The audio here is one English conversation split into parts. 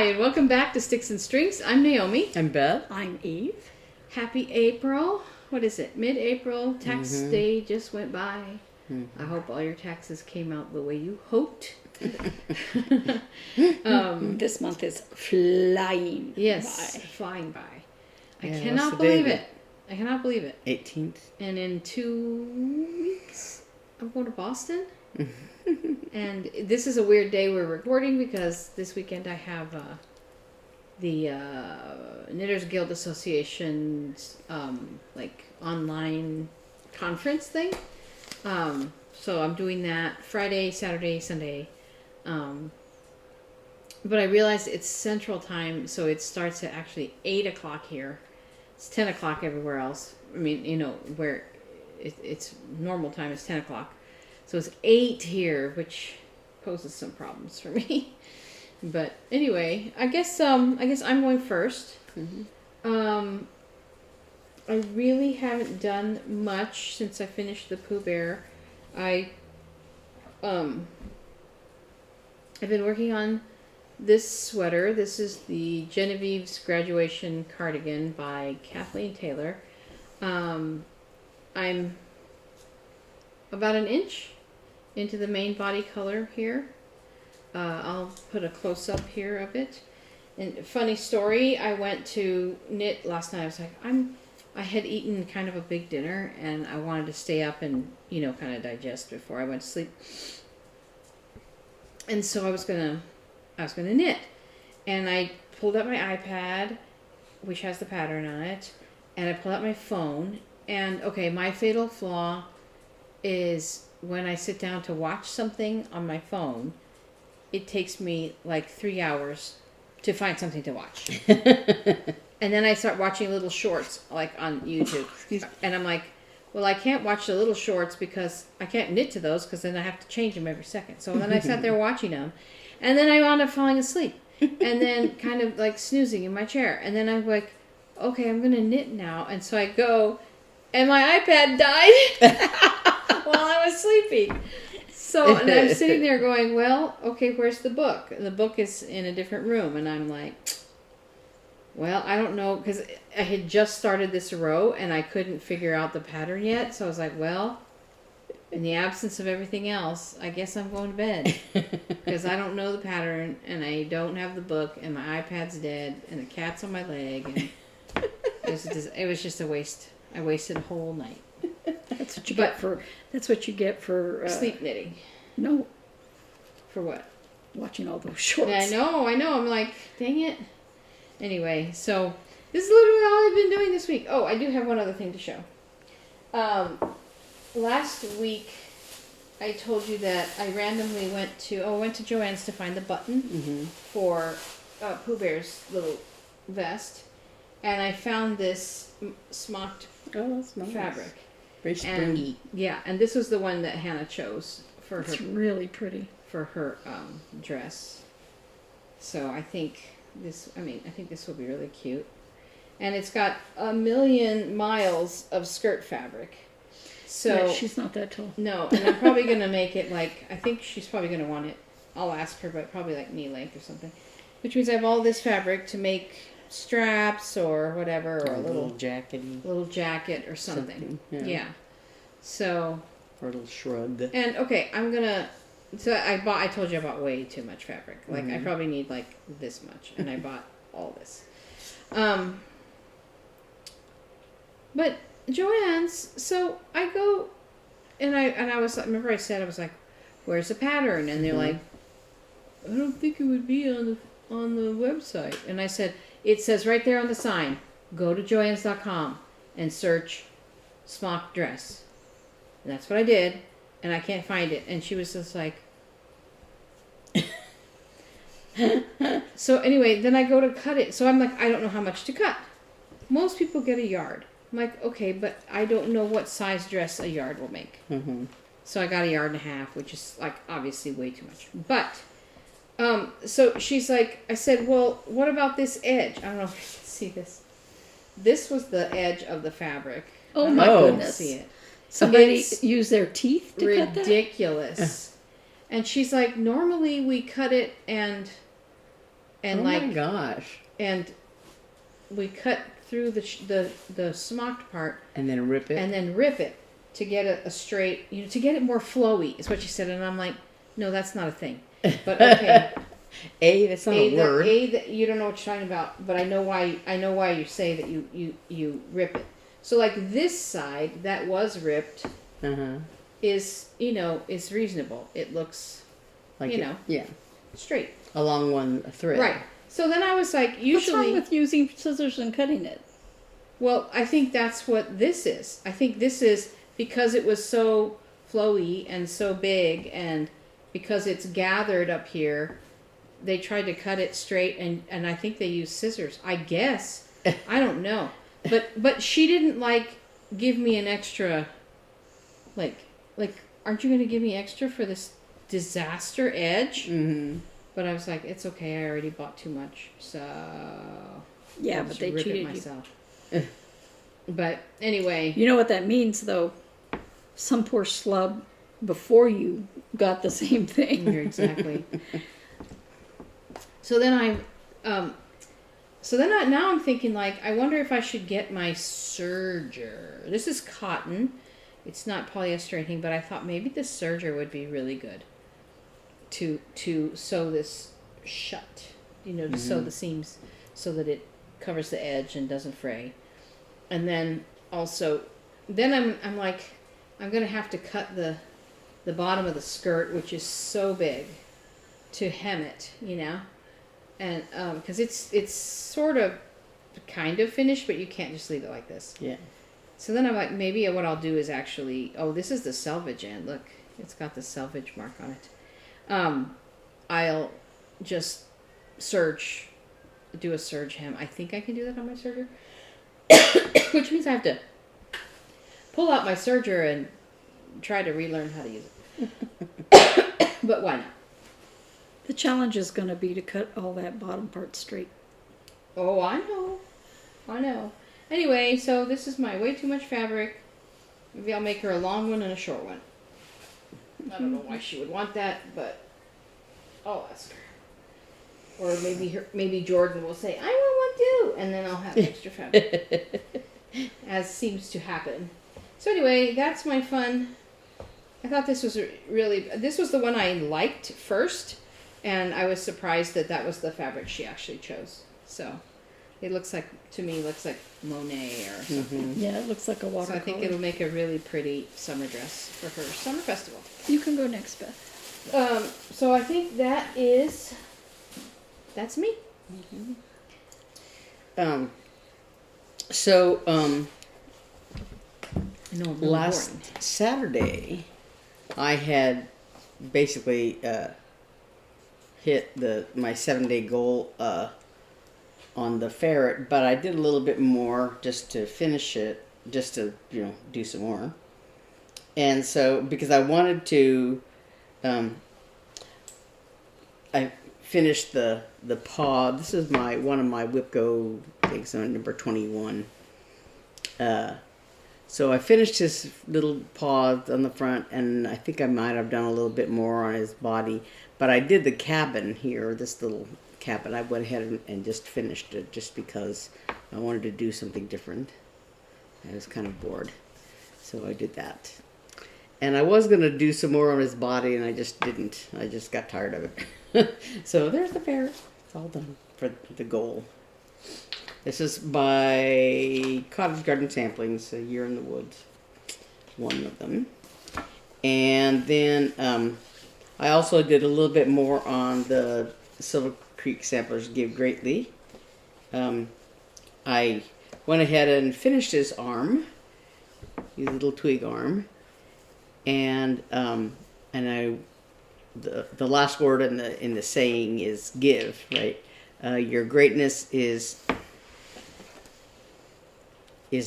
and welcome back to Sticks and Strings. I'm Naomi. I'm Beth. I'm Eve. Happy April. What is it? Mid-April. Tax day just went by. I hope all your taxes came out the way you hoped. This month is flying Yes, by. flying by. I Yeah, cannot what's the believe date? it. I cannot believe it. 18th. And in 2 weeks, I'm going to Boston. And this is a weird day we're recording because this weekend I have the Knitters Guild Association's like online conference thing. So I'm doing that Friday, Saturday, Sunday. But I realized it's Central Time, so it starts at actually 8 o'clock here. It's 10 o'clock everywhere else. I mean, you know, where it's normal time is 10 o'clock. So it's 8 here, which poses some problems for me. But anyway, I guess I'm going first. I really haven't done much since I finished the Pooh Bear. I've been working on this sweater. This is the Genevieve's Graduation Cardigan by Kathleen Taylor. I'm about an inch into the main body color here. I'll put a close-up here of it. And funny story, I went to knit last night. I was like, I had eaten kind of a big dinner and I wanted to stay up and, you know, kind of digest before I went to sleep. And so I was gonna knit. And I pulled out my iPad, which has the pattern on it, and I pulled out my phone. And okay, my fatal flaw is when I sit down to watch something on my phone, it takes me like 3 hours to find something to watch. And then I start watching little shorts like on YouTube. And I'm like, well, I can't watch the little shorts because I can't knit to those because then I have to change them every second. So then I sat there watching them. And then I wound up falling asleep. And then kind of like snoozing in my chair. And then I'm like, okay, I'm going to knit now. And so I go, and my iPad died while I was sleeping. So, and I'm sitting there going, well, okay, where's the book? And the book is in a different room. And I'm like, well, I don't know, because I had just started this row and I couldn't figure out the pattern yet. So I was like, well, in the absence of everything else, I guess I'm going to bed. Because I don't know the pattern and I don't have the book and my iPad's dead and the cat's on my leg. And it was just a waste. I wasted a whole night. That's what you get for. That's what you get for sleep knitting. No, for what? Watching all those shorts. Yeah, I know. I'm like, dang it. Anyway, so this is literally all I've been doing this week. Oh, I do have one other thing to show. Last week, I told you that I randomly went to Joann's to find the button for Pooh Bear's little vest, and I found this smocked fabric. Very springy. And this was the one that Hannah chose for It's her. really pretty For her dress. So I think this will be really cute. And it's got 1,000,000 miles of skirt fabric. So yeah, she's not that tall. No, and I'm probably going to make it like, I think she's probably going to want it, I'll ask her, but probably like knee length or something. Which means I have all this fabric to make straps or whatever, or a little jacket or something. Yeah. So. Or a little shrug. And okay, I told you I bought way too much fabric. Like I probably need like this much, and I bought all this. But Joann's, so I go, and I was like, remember I said I was like, where's the pattern? And they're like, I don't think it would be on the website. And I said, it says right there on the sign, go to joanns.com and search smock dress. And that's what I did, and I can't find it. And she was just like... So anyway, then I go to cut it. So I'm like, I don't know how much to cut. Most people get a yard. I'm like, okay, but I don't know what size dress a yard will make. So I got 1.5 yards, which is like obviously way too much. But, so she's like, I said, well, what about this edge? I don't know if you can see this. This was the edge of the fabric. Oh my goodness. See it. Somebody used their teeth to cut that? Ridiculous. And she's like, normally we cut it and and oh like, my gosh. and we cut through the smocked part And then rip it. and then rip it to get a straight, to get it more flowy, is what she said. And I'm like, no, that's not a thing. But okay. That's not a word. You don't know what you're talking about, but I know why you say that you rip it. So like this side that was ripped is is reasonable. It looks Like yeah, straight along one thread. Right. So then I was like, usually. What's wrong with using scissors and cutting it? Well, I think that's what this is. I think this is because it was so flowy and so big, and because it's gathered up here, they tried to cut it straight, and I think they used scissors. I guess. I don't know. But she didn't give me an extra, like aren't you going to give me extra for this disaster edge? Mm-hmm. But I was like, it's okay. I already bought too much, so Yeah, I'll but just they rip cheated it you. myself. But anyway, You know what that means, though? Some poor slub before you got the same thing. exactly. So then now I'm thinking I wonder if I should get my serger. This is cotton. It's not polyester or anything, but I thought maybe the serger would be really good to sew this shut. To sew the seams so that it covers the edge and doesn't fray. And then also, I'm like, I'm gonna have to cut the bottom of the skirt, which is so big, to hem it, and because it's sort of kind of finished, but you can't just leave it like this. Yeah. So then I'm like, maybe what I'll do is actually, this is the selvage end. Look, it's got the selvage mark on it. I'll just do a serge hem. I think I can do that on my serger. Which means I have to pull out my serger and try to relearn how to use it. But why not? The challenge is going to be to cut all that bottom part straight. Oh, I know. Anyway, so this is my way too much fabric. Maybe I'll make her a long one and a short one. I don't know why she would want that, but I'll ask her. Or maybe Jordan will say, I want one too, and then I'll have extra fabric. As seems to happen. So anyway, that's my fun. I thought this was this was the one I liked first, and I was surprised that was the fabric she actually chose. So it looks like Monet or something. Yeah, it looks like a watercolor. So I think it'll make a really pretty summer dress for her summer festival. You can go next, Beth. So I think that's me. So I know I'm really last boring. Saturday, I had basically hit my 7-day goal on the ferret, but I did a little bit more just to finish it, just to do some more. And so because I wanted to, I finished the paw. This is one of my WIP-GO things on number 21. So I finished his little paw on the front, and I think I might have done a little bit more on his body. But I did the cabin here, this little cabin. I went ahead and just finished it just because I wanted to do something different. I was kind of bored. So I did that. And I was going to do some more on his body, and I just didn't. I just got tired of it. So there's the ferret. It's all done for the goal. This is by Cottage Garden Samplings, A Year in the Woods. One of them. And then I also did a little bit more on the Silver Creek Samplers Give Greatly. I went ahead and finished his arm, his little twig arm. And the last word in the saying is give, right? Your greatness is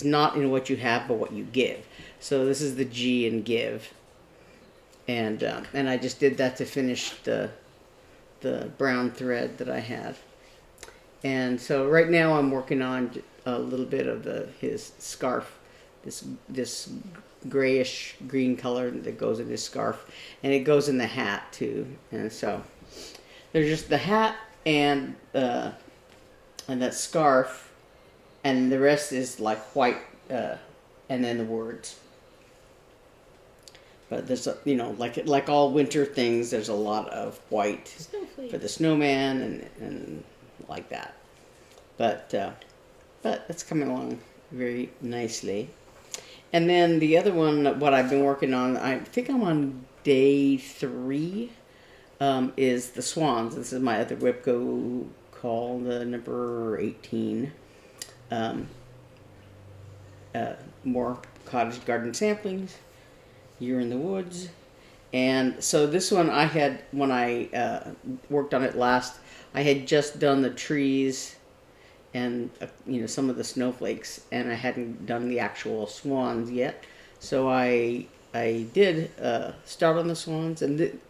not in what you have, but what you give. So this is the G in give, and I just did that to finish the brown thread that I had. And so right now I'm working on a little bit of his scarf, this grayish green color that goes in his scarf, and it goes in the hat too. And so there's just the hat and that scarf, and the rest is like white, and then the words. But there's a, like all winter things, there's a lot of white Snowflake. for the snowman and like that. But it's coming along very nicely. And then the other one, what I've been working on, I think I'm on day 3, is the swans. This is my other WIP-GO called number 18. More cottage garden samplings. Year in the Woods. And so this one I had, when I worked on it last, I had just done the trees and some of the snowflakes, and I hadn't done the actual swans yet. So I did start on the swans, and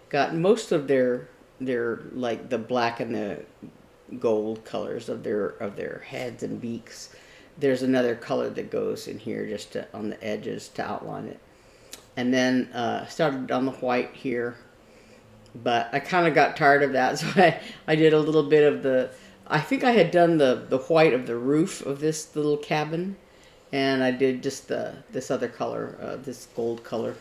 got most of their like the black and the gold colors of their heads and beaks. There's another color that goes in here just on the edges to outline it. And then started on the white here. But I kind of got tired of that, so I did a little bit of the... I think I had done the white of the roof of this little cabin. And I did just this other color, this gold color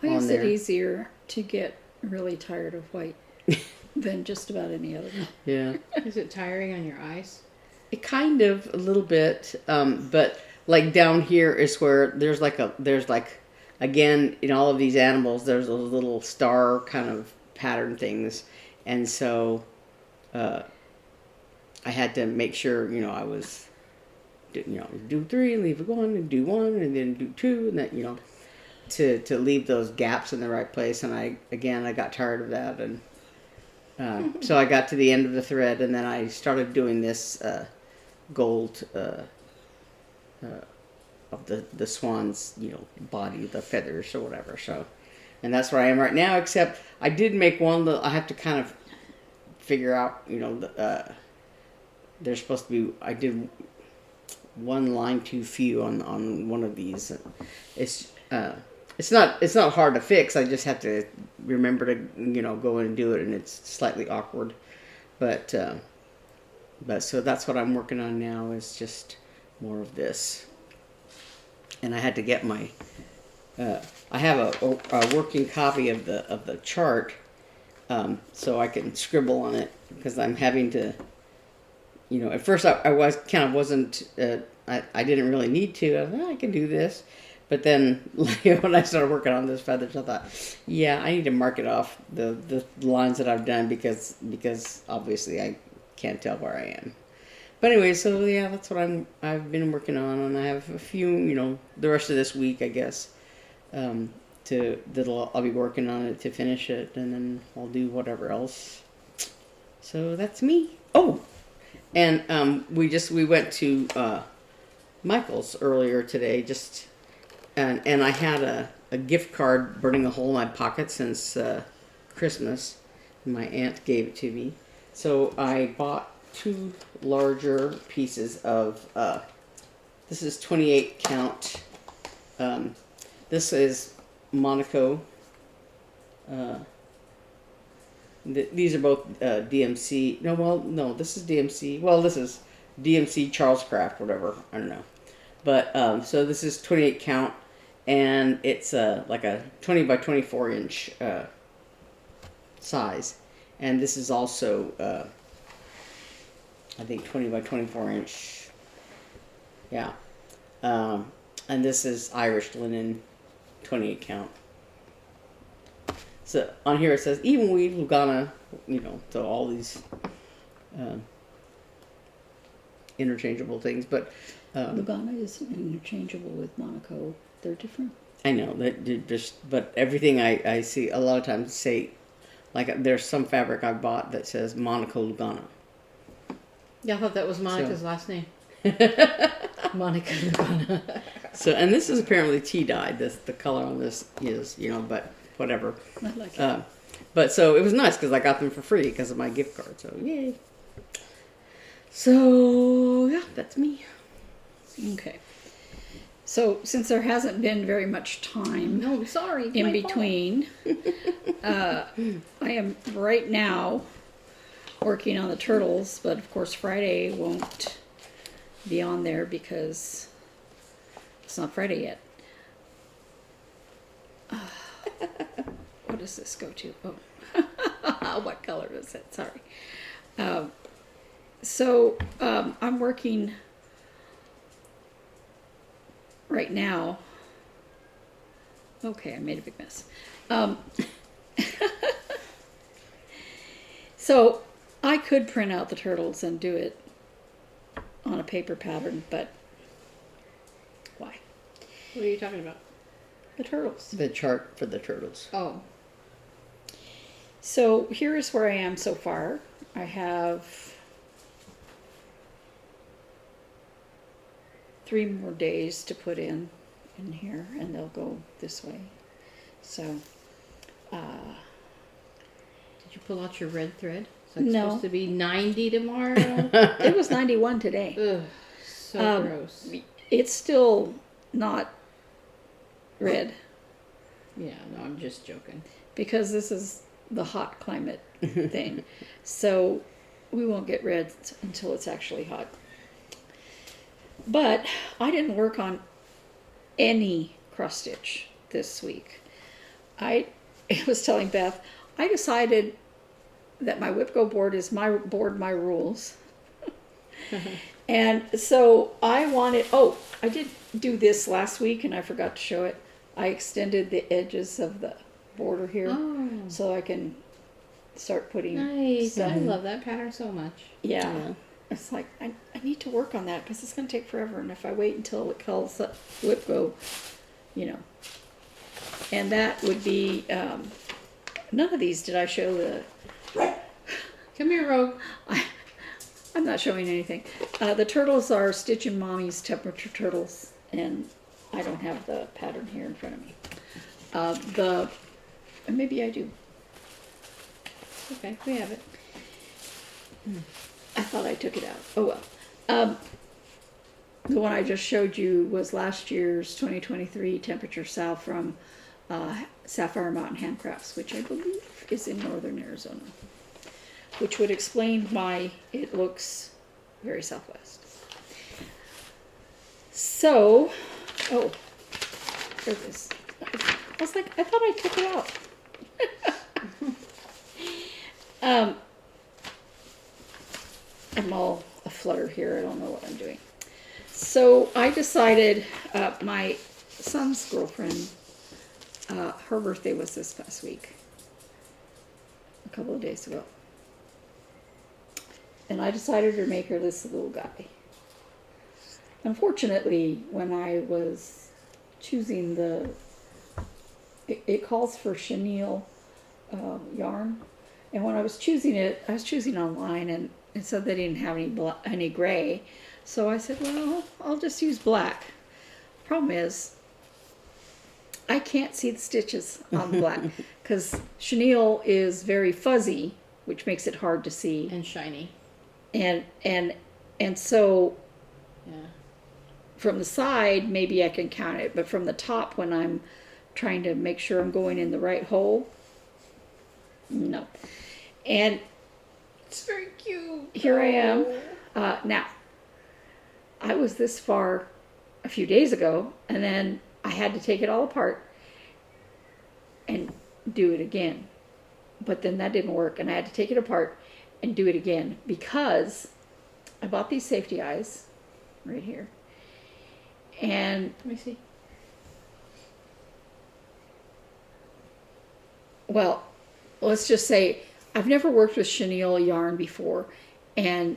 Why on is there. it easier to get really tired of white than just about any other? Yeah. Is it tiring on your eyes? It kind of a little bit, but like down here is where there's like again in all of these animals there's a little star kind of pattern things, and so I had to make sure I was do 3 and leave 1 and do 1 and then do 2 and that to leave those gaps in the right place, and I got tired of that, and so I got to the end of the thread, and then I started doing this gold of the swan's body, the feathers or whatever. So, and that's where I am right now. Except I did make one that I have to kind of figure out. They're supposed to be. I did one line too few on one of these. It's not hard to fix. I just have to remember to go in and do it, and it's slightly awkward, but so that's what I'm working on now, is just more of this. And I had to get my I have a working copy of the chart, so I can scribble on it, because I'm having to at first I wasn't I didn't really need to. I thought, I can do this. But then when I started working on those feathers, I thought, yeah, I need to mark it off the lines that I've done, because obviously I can't tell where I am. But anyway, so yeah, that's what I've been working on, and I have a few, the rest of this week, I guess, I'll be working on it to finish it, and then I'll do whatever else. So that's me. Oh, and we went to Michael's earlier today, and I had a gift card burning a hole in my pocket since Christmas. My aunt gave it to me. So I bought 2 larger pieces of, this is 28 count. This is Monaco. These are both DMC. No, this is DMC. Well, this is DMC Charles Craft, whatever. I don't know. But, so this is 28 count. And it's like a 20 by 24 inch size. And this is also, I think, 20 by 24 inch. Yeah. And this is Irish linen, 28 count. So on here it says even weave, Lugana, so all these interchangeable things. But Lugana is interchangeable with Monaco. They're different. I know that but everything I see a lot of times say, like there's some fabric I bought that says Monaco Lugana. Yeah, I thought that was Monica's last name. Monica Lugana. So, and this is apparently tea dyed. The color on this is, but whatever. I like it. But so it was nice because I got them for free because of my gift card. So yay. So yeah, that's me. Okay. So since there hasn't been very much time No, I'm sorry. in between, I am right now working on the turtles, but of course Friday won't be on there because it's not Friday yet. What does this go to? Oh, what color is it? Sorry. I'm working right now. Okay, I made a big mess. So I could print out the turtles and do it on a paper pattern, but why? What are you talking about? The turtles. The chart for the turtles. Oh. So here is where I am so far. I have 3 more days to put in here, and they'll go this way. So, Did you pull out your red thread? Is that No. supposed to be 90 tomorrow? it was 91 today. Ugh, so gross. It's still not red Yeah, no, I'm just joking. because this is the hot climate thing. So we won't get red until it's actually hot. But I didn't work on any cross stitch this week. I was telling Beth, I decided that my WIP-GO board is my board, my rules. And so I wanted, I did do this last week and I forgot to show it. I extended the edges of the border here Oh, so I can start putting nice. I some. love that pattern so much. Yeah. It's like, I need to work on that because it's going to take forever. And if I wait until it calls up WIP-GO, And that would be, none of these did I show the, Come here, Rogue. I'm not showing anything. The turtles are Stitch and Mommy's temperature turtles. And I don't have the pattern here in front of me. Maybe I do. Okay, we have it. I thought I took it out. Oh well. The one I just showed you was last year's 2023 temperature SAL from Sapphire Mountain Handcrafts, which I believe is in northern Arizona. Which would explain why it looks very southwest. So, there it is. I was like, I thought I took it out. I'm all aflutter here. I don't know what I'm doing. So I decided, my son's girlfriend, her birthday was this past week, a couple of days ago. And I decided to make her this little guy. Unfortunately, when I was choosing it calls for chenille yarn. And when I was choosing it, I was choosing online and it said they didn't have any gray. So I said, well, I'll just use black. Problem is, I can't see the stitches on the black because chenille is very fuzzy, which makes it hard to see. And shiny. And so Yeah. from the side, maybe I can count it, but from the top, when I'm trying to make sure I'm going in the right hole, no. And It's very cute. here I am. Now, I was this far a few days ago, and then I had to take it all apart and do it again. But then that didn't work, and I had to take it apart and do it again because I bought these safety eyes right here. And Let me see. well, let's just say I've never worked with chenille yarn before, and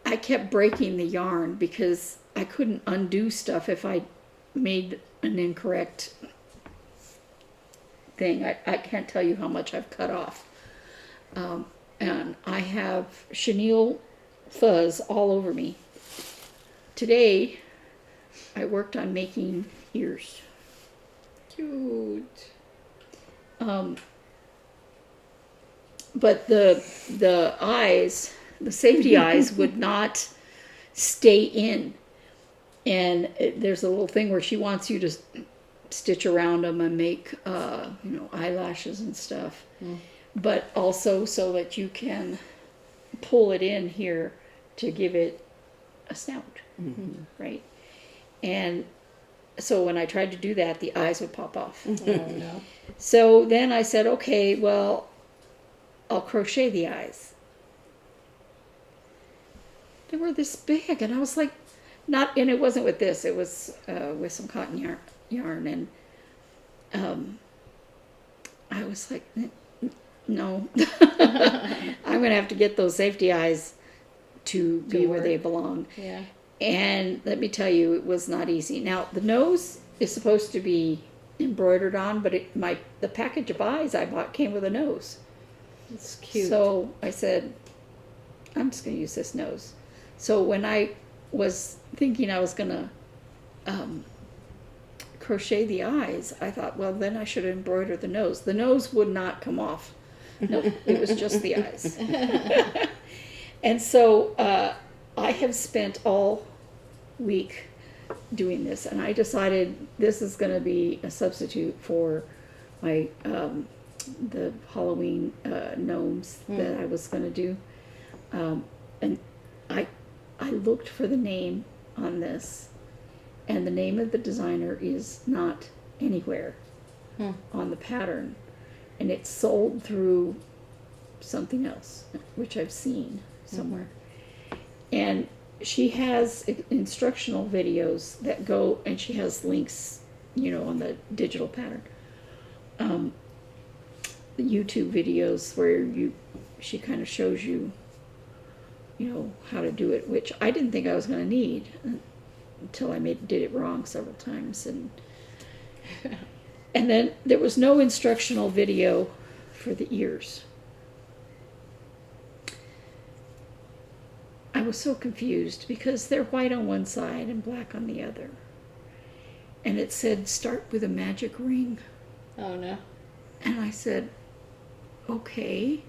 I kept breaking the yarn because I couldn't undo stuff if I made an incorrect thing. I can't tell you how much I've cut off. And I have chenille fuzz all over me. Today, I worked on making ears. Cute. But the eyes, the safety eyes, would not stay in. And there's a little thing where she wants you to stitch around them and make, eyelashes and stuff. but also so that you can pull it in here to give it a snout, right? And so when I tried to do that, the eyes would pop off. Oh no. So then I said, okay, well, I'll crochet the eyes. They were this big, and I was like, and it wasn't with this, it was with some cotton yarn, and I was like, no, I'm going to have to get those safety eyes to be where they belong. Yeah. And let me tell you, it was not easy. Now, the nose is supposed to be embroidered on, but the package of eyes I bought came with a nose. It's cute. So I said, I'm just going to use this nose. So when I was thinking I was going to crochet the eyes, I thought, well, then I should embroider the nose. The nose would not come off. No, it was just the eyes. And so I have spent all week doing this, and I decided this is going to be a substitute for my the Halloween gnomes that I was going to do. And I looked for the name on this, and the name of the designer is not anywhere on the pattern, and it's sold through something else, which I've seen somewhere. And she has instructional videos that go, and she has links, on the digital pattern. The YouTube videos where she kind of shows you, how to do it, which I didn't think I was going to need until I did it wrong several times. And then there was no instructional video for the ears. I was so confused because they're white on one side and black on the other. And it said, start with a magic ring. Oh no. And I said, okay,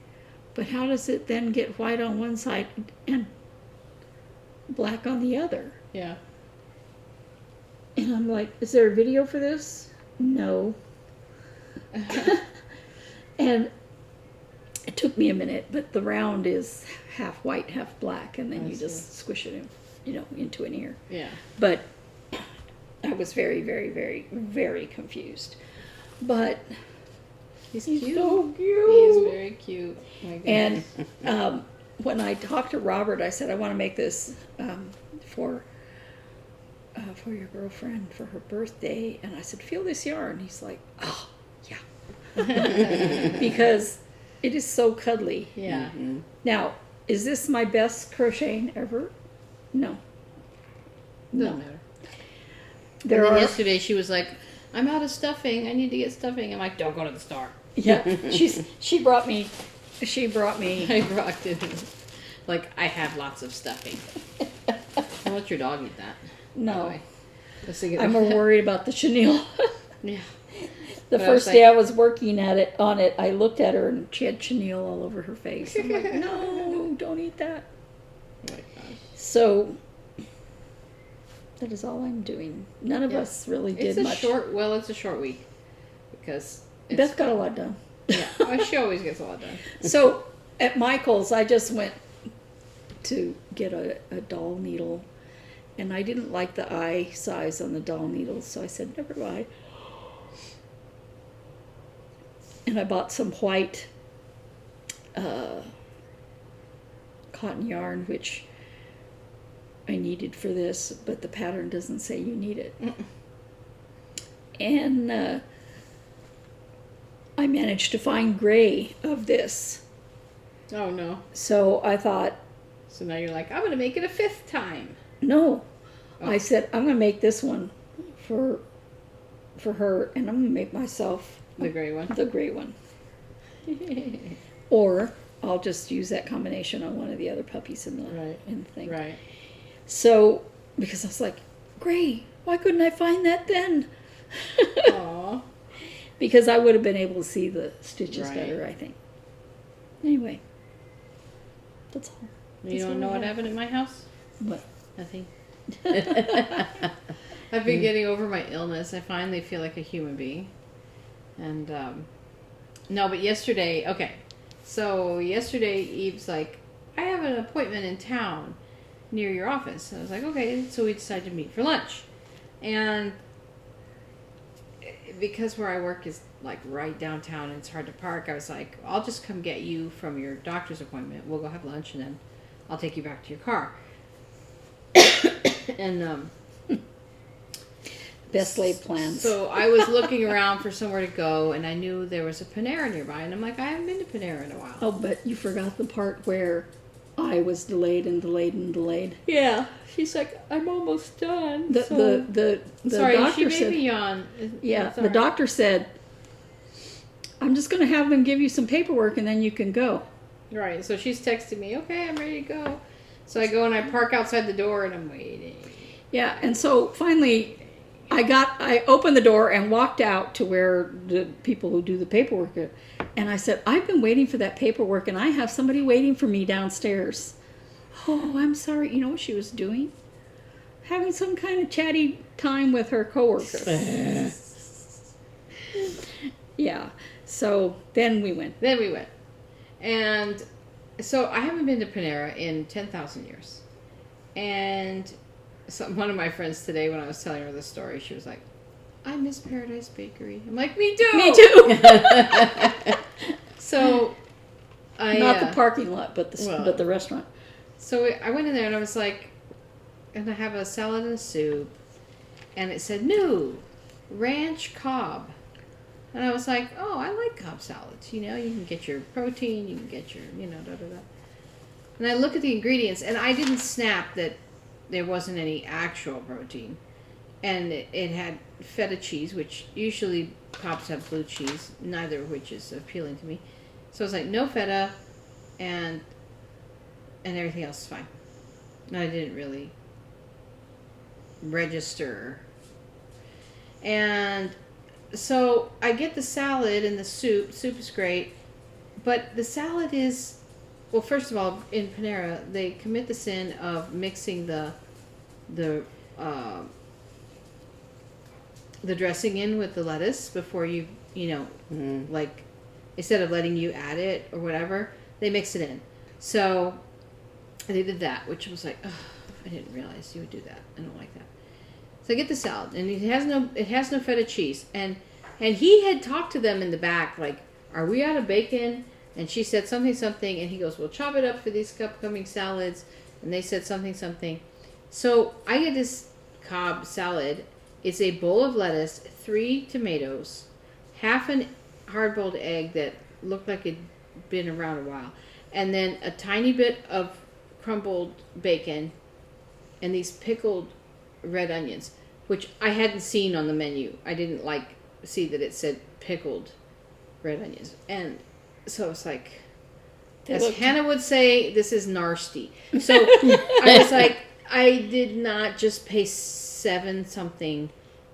but how does it then get white on one side and black on the other? Yeah. And I'm like, is there a video for this? No. And it took me a minute, but the round is half white, half black, and then you just squish it in, into an ear. Yeah. But I was very, very, very, very confused. But He's he's cute. so cute. He is very cute. My goodness. And when I talked to Robert, I said, I want to make this for your girlfriend for her birthday. And I said, feel this yarn. He's like, oh, yeah. Because it is so cuddly. Yeah. Now, is this my best crocheting ever? No. Doesn't matter. There And then are. yesterday she was like, I'm out of stuffing. I need to get stuffing. I'm like, don't go to the store. Yeah. She brought me. I brought it. Like, I have lots of stuffing. Don't let your dog eat that. No. Anyway. I'm more worried about the chenille. Yeah. The But first day I was working on it, I looked at her and she had chenille all over her face. I'm like, no, don't eat that. Oh my gosh. So that is all I'm doing. None of Yeah. us really did It's a much. it's a short week because it's Beth got a lot done. Yeah, well, she always gets a lot done. So at Michael's, I just went to get a doll needle, and I didn't like the eye size on the doll needles, so I said, never mind. And I bought some white cotton yarn, which I needed for this, but the pattern doesn't say you need it. And I managed to find gray of this. Oh no. So I thought, So now you're like, I'm gonna make it a 5th time. no. Oh. I said, I'm going to make this one for her, and I'm going to make myself The gray one. the gray one. Or I'll just use that combination on one of the other puppies in the thing. Right. So, because I was like, gray, why couldn't I find that then? Aw. Because I would have been able to see the stitches Right. better, I think. Anyway, that's all. You That's don't know all I what have. happened at my house? What? Nothing. I've been getting over my illness. I finally feel like a human being. And, no, but yesterday, okay. So yesterday, Eve's like, I have an appointment in town near your office. And I was like, okay. So we decided to meet for lunch. And because where I work is like right downtown and it's hard to park, I was like, I'll just come get you from your doctor's appointment. We'll go have lunch and then I'll take you back to your car. And Best laid plans. so I was looking around for somewhere to go, and I knew there was a Panera nearby, and I'm like, I haven't been to Panera in a while. Oh, but you forgot the part where I was delayed and delayed and delayed. Yeah, she's like, I'm almost done. The Sorry, doctor she made said, me yawn. yeah, It's the all right. doctor said, I'm just going to have them give you some paperwork and then you can go. Right, so she's texting me, okay, I'm ready to go. So I go and I park outside the door, and I'm waiting. Yeah, and so finally I opened the door and walked out to where the people who do the paperwork are. And I said, I've been waiting for that paperwork and I have somebody waiting for me downstairs. Oh, I'm sorry. You know what she was doing? Having some kind of chatty time with her coworker. Yeah. So then we went. And so I haven't been to Panera in 10,000 years. And so one of my friends today, when I was telling her the story, she was like, I miss Paradise Bakery. I'm like, me too. Me too. So I... Not the parking lot, but the restaurant. So I went in there and I was like, and I have a salad and a soup. And it said, new, ranch Cobb. And I was like, oh, I like Cobb salads. You know, you can get your protein, you can get your, da-da-da. And I look at the ingredients, and I didn't snap that there wasn't any actual protein. And it had feta cheese, which usually Cobbs have blue cheese, neither of which is appealing to me. So I was like, no feta, and everything else is fine. And I didn't really register. And so I get the salad and the soup. Soup is great. But the salad is, well, first of all, in Panera, they commit the sin of mixing the dressing in with the lettuce before you like, instead of letting you add it or whatever, they mix it in. So they did that, which was like, oh, I didn't realize you would do that. I don't like that. So I get the salad, and it has no feta cheese, and he had talked to them in the back, like, are we out of bacon? And she said something, and he goes, well, chop it up for these upcoming salads, and they said something. So I get this Cobb salad. It's a bowl of lettuce, 3 tomatoes, half an hard-boiled egg that looked like it'd been around a while, and then a tiny bit of crumbled bacon, and these pickled red onions, which I hadn't seen on the menu. I didn't see that it said pickled red onions. And so it's like, as Hannah would say, this is nasty. So I was like, I did not just pay $7-something.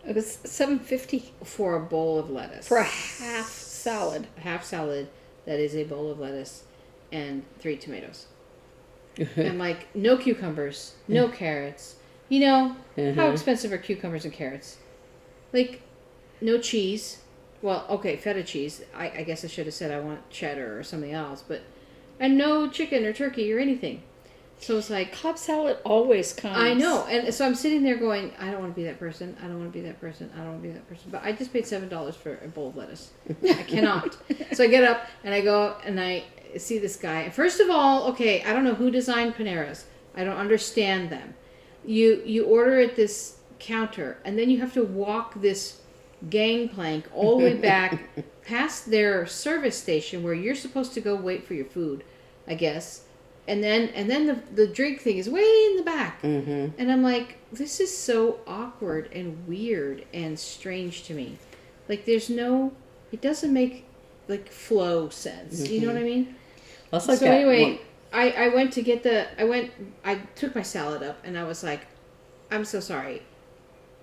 It was $7.50 for a bowl of lettuce. for a half salad. A half salad that is a bowl of lettuce and 3 tomatoes. And like, no cucumbers, no carrots. You know, how expensive are cucumbers and carrots? Like, no cheese. Well, okay, feta cheese. I guess I should have said I want cheddar or something else. And no chicken or turkey or anything. So it's like, Cobb salad always comes. I know. And so I'm sitting there going, I don't want to be that person. I don't want to be that person. I don't want to be that person. But I just paid $7 for a bowl of lettuce. I cannot. So I get up and I go and I see this guy. And first of all, okay, I don't know who designed Paneras. I don't understand them. You order at this counter, and then you have to walk this gangplank all the way back past their service station where you're supposed to go wait for your food, I guess. And then the drink thing is way in the back. Mm-hmm. And I'm like, this is so awkward and weird and strange to me. Like, it doesn't make, like, flow sense. Mm-hmm. You know what I mean? That's like so that anyway, I went to get I took my salad up, and I was like, I'm so sorry.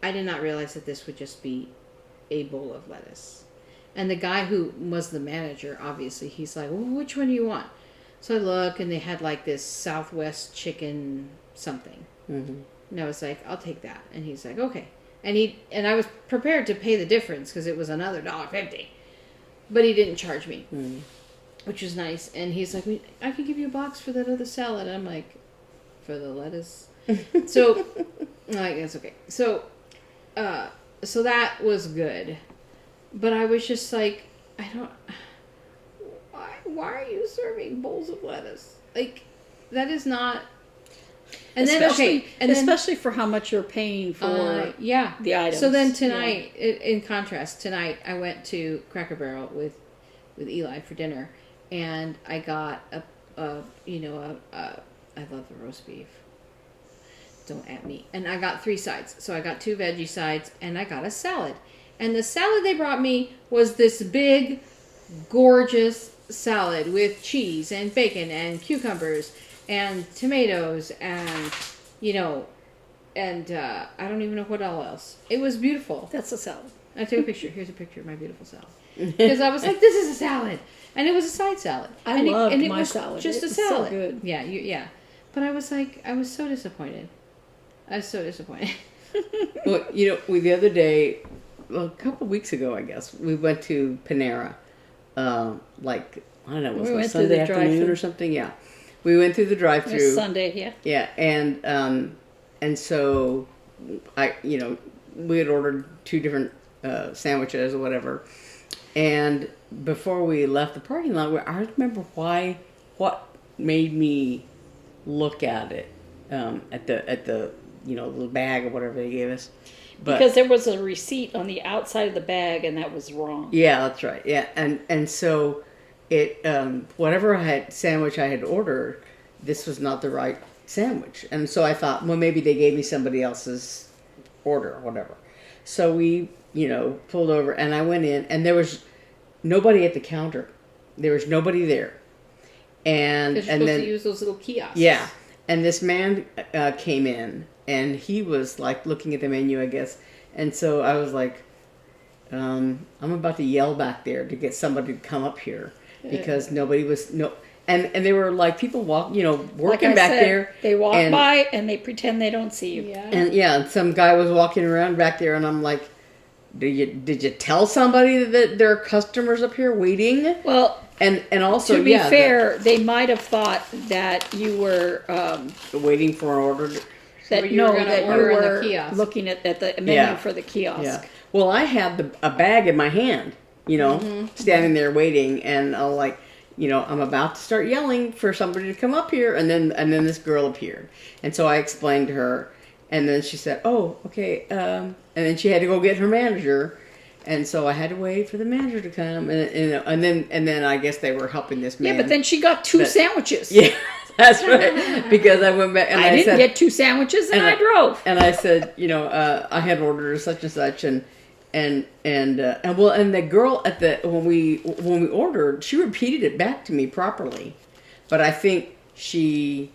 I did not realize that this would just be a bowl of lettuce. And the guy who was the manager, obviously, he's like, well, which one do you want? So I look, and they had like this Southwest chicken something. Mm-hmm. And I was like, I'll take that. And he's like, okay. And I was prepared to pay the difference because it was another $1.50. But he didn't charge me. Mm-hmm. which was nice. And he's like, I could give you a box for that other salad. And I'm like, for the lettuce? So, I'm like, that's okay. So that was good. But I was just like, I don't... Why are you serving bowls of lettuce? Like, that is not... And especially for how much you're paying for the items. So then tonight, in contrast, tonight I went to Cracker Barrel with Eli for dinner, and I got I love the roast beef. Don't at me. And I got 3 sides. So I got 2 veggie sides, and I got a salad. And the salad they brought me was this big, gorgeous salad with cheese and bacon and cucumbers and tomatoes and, I don't even know what all else. It was beautiful. That's a salad. I took a picture. Here's a picture of my beautiful salad. Because I was like, this is a salad. And it was a side salad. I loved my salad. Just it a was salad. So good. Yeah. But I was like, I was so disappointed. Well, the other day, a couple of weeks ago, I guess, we went to Panera. I don't know, was it Sunday afternoon or something? Yeah. We went through the drive-thru. It was Sunday, yeah. Yeah, and so we had ordered 2 different sandwiches or whatever. And before we left the parking lot, I remember what made me look at it at the little bag or whatever they gave us. Because there was a receipt on the outside of the bag, and that was wrong. Yeah, that's right. Yeah, and so it whatever sandwich I had ordered, this was not the right sandwich, and so I thought, well, maybe they gave me somebody else's order or whatever. So we pulled over, and I went in, and there was nobody at the counter. There was nobody there, and you're supposed to use those little kiosks. Yeah, and this man came in. And he was like looking at the menu, I guess. And so I was like, I'm about to yell back there to get somebody to come up here because nobody was and they were like people working back there. They walk by and they pretend they don't see you. Yeah. And some guy was walking around back there, and I'm like, did you tell somebody that there are customers up here waiting? Well, and also to be fair, they might have thought that you were waiting for an order. That you were looking at the menu for the kiosk. Yeah. Well, I had a bag in my hand, standing there waiting, and I'm about to start yelling for somebody to come up here, and then this girl appeared, and so I explained to her, and then she said, "Oh, okay," and then she had to go get her manager, and so I had to wait for the manager to come, and then I guess they were helping this man. Yeah, but then she got 2 sandwiches. Yeah. That's right, because I went back and I didn't get 2 sandwiches, and I drove. And I said, I had ordered such and such, and the girl when we ordered, she repeated it back to me properly, but I think she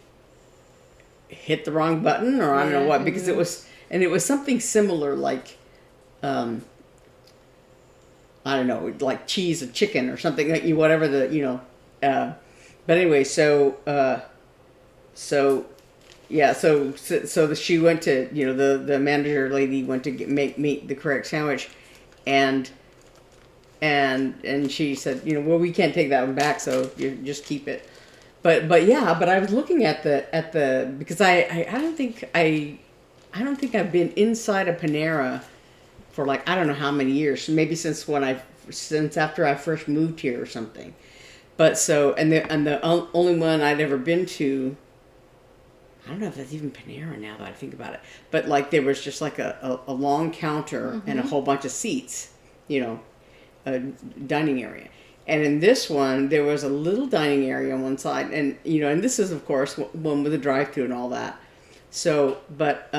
hit the wrong button, or I don't know what, because it was something similar like, I don't know, like cheese and chicken or something, like whatever but anyway, so she went to, the manager lady went to make the correct sandwich, and she said, well, we can't take that one back, so you just keep it. But I was looking at the because I don't think I've been inside a Panera for I don't know how many years, maybe since after I first moved here or something. But so, and the only one I'd ever been to, I don't know if that's even Panera now that I think about it, but there was just a long counter and a whole bunch of seats, a dining area. And in this one, there was a little dining area on one side, and and this is of course one with a drive-thru and all that. So, but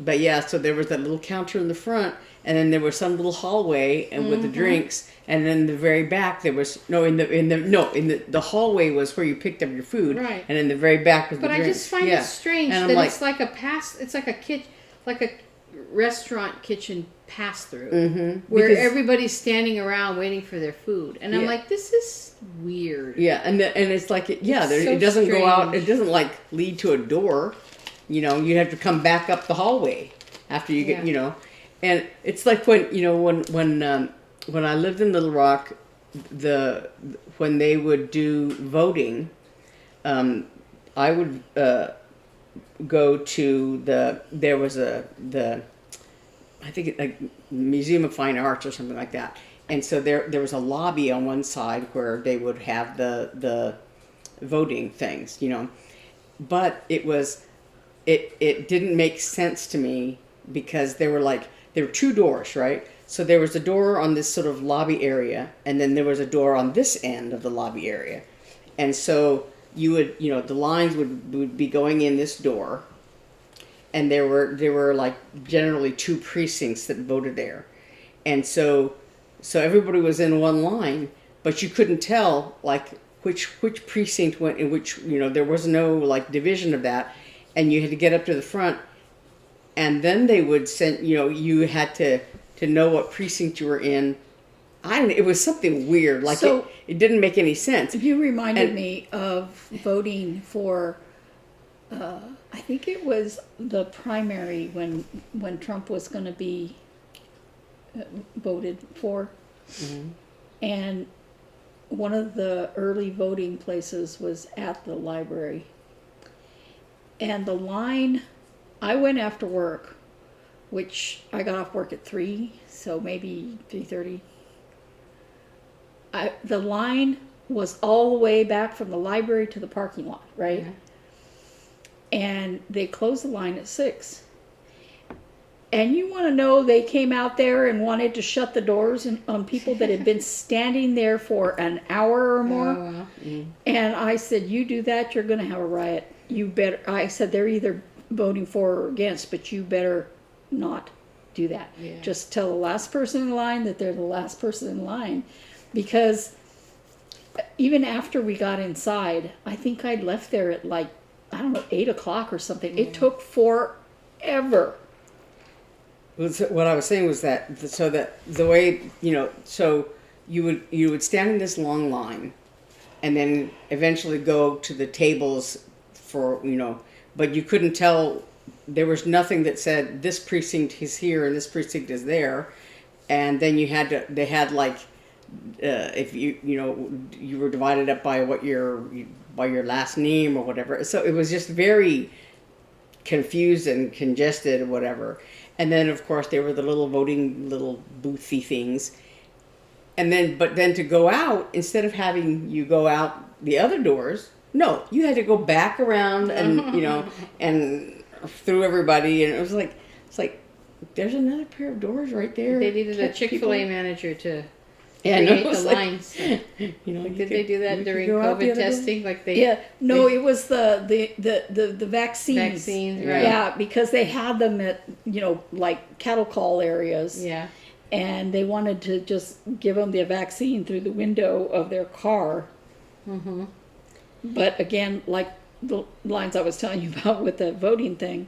yeah, so there was that little counter in the front, and then there was some little hallway and with the drinks, and then the very back there was the hallway was where you picked up your food, right? And in the very back was the drinks. But I just find it strange that it's like a restaurant kitchen pass-through, where everybody's standing around waiting for their food, and I'm like, this is weird. Yeah, and it's like it doesn't go out. It doesn't lead to a door. You have to come back up the hallway after you get, and it's like when I lived in Little Rock, when they would do voting, I would go to there was I think like Museum of Fine Arts or something like that, and so there was a lobby on one side where they would have the voting things, but it didn't make sense to me because there were two doors, right? So there was a door on this sort of lobby area, and then there was a door on this end of the lobby area. And so you would, the lines would be going in this door, and there were like generally two precincts that voted there. And so everybody was in one line, but you couldn't tell like which precinct went in which, there was no like division of that, and you had to get up to the front, and then they would send, you had to know what precinct you were in. It was something weird. Like So- it didn't make any sense. You reminded And- me of voting for, I think it was the primary when Trump was going to be voted for. And one of the early voting places was at the library. And the line, I went after work, which I got off work at 3, so maybe 3:30. The line was all the way back from the library to the parking lot, right? Yeah. And they closed the line at 6. And you want to know, they came out there and wanted to shut the doors on people that had been standing there for an hour or more. Oh, well. And I said, you do that, you're going to have a riot. You better, I said, they're either voting for or against, but you better not do that. Yeah. Just tell the last person in line that they're the last person in line. Because even after we got inside, I think I'd left there at 8 o'clock or something. It took forever. What I was saying was that the way, so you would stand in this long line, and then eventually go to the tables for, but you couldn't tell. There was nothing that said this precinct is here and this precinct is there, and then they had if you were divided up by by your last name or whatever. So it was just very confused and congested or whatever. And then of course there were the little boothy things. But then to go out, instead of having you go out the other doors, no, you had to go back around and and through everybody, and it's like there's another pair of doors right there. They needed a Catch Chick-fil-A people. manager to Yeah, create no, the it's like, lines. did They do that during COVID testing? Like they It was the vaccines. vaccines, right? Yeah, because they had them at, like cattle call areas. Yeah. And they wanted to just give them the vaccine through the window of their car. Mm-hmm. But again, like the lines I was telling you about with the voting thing,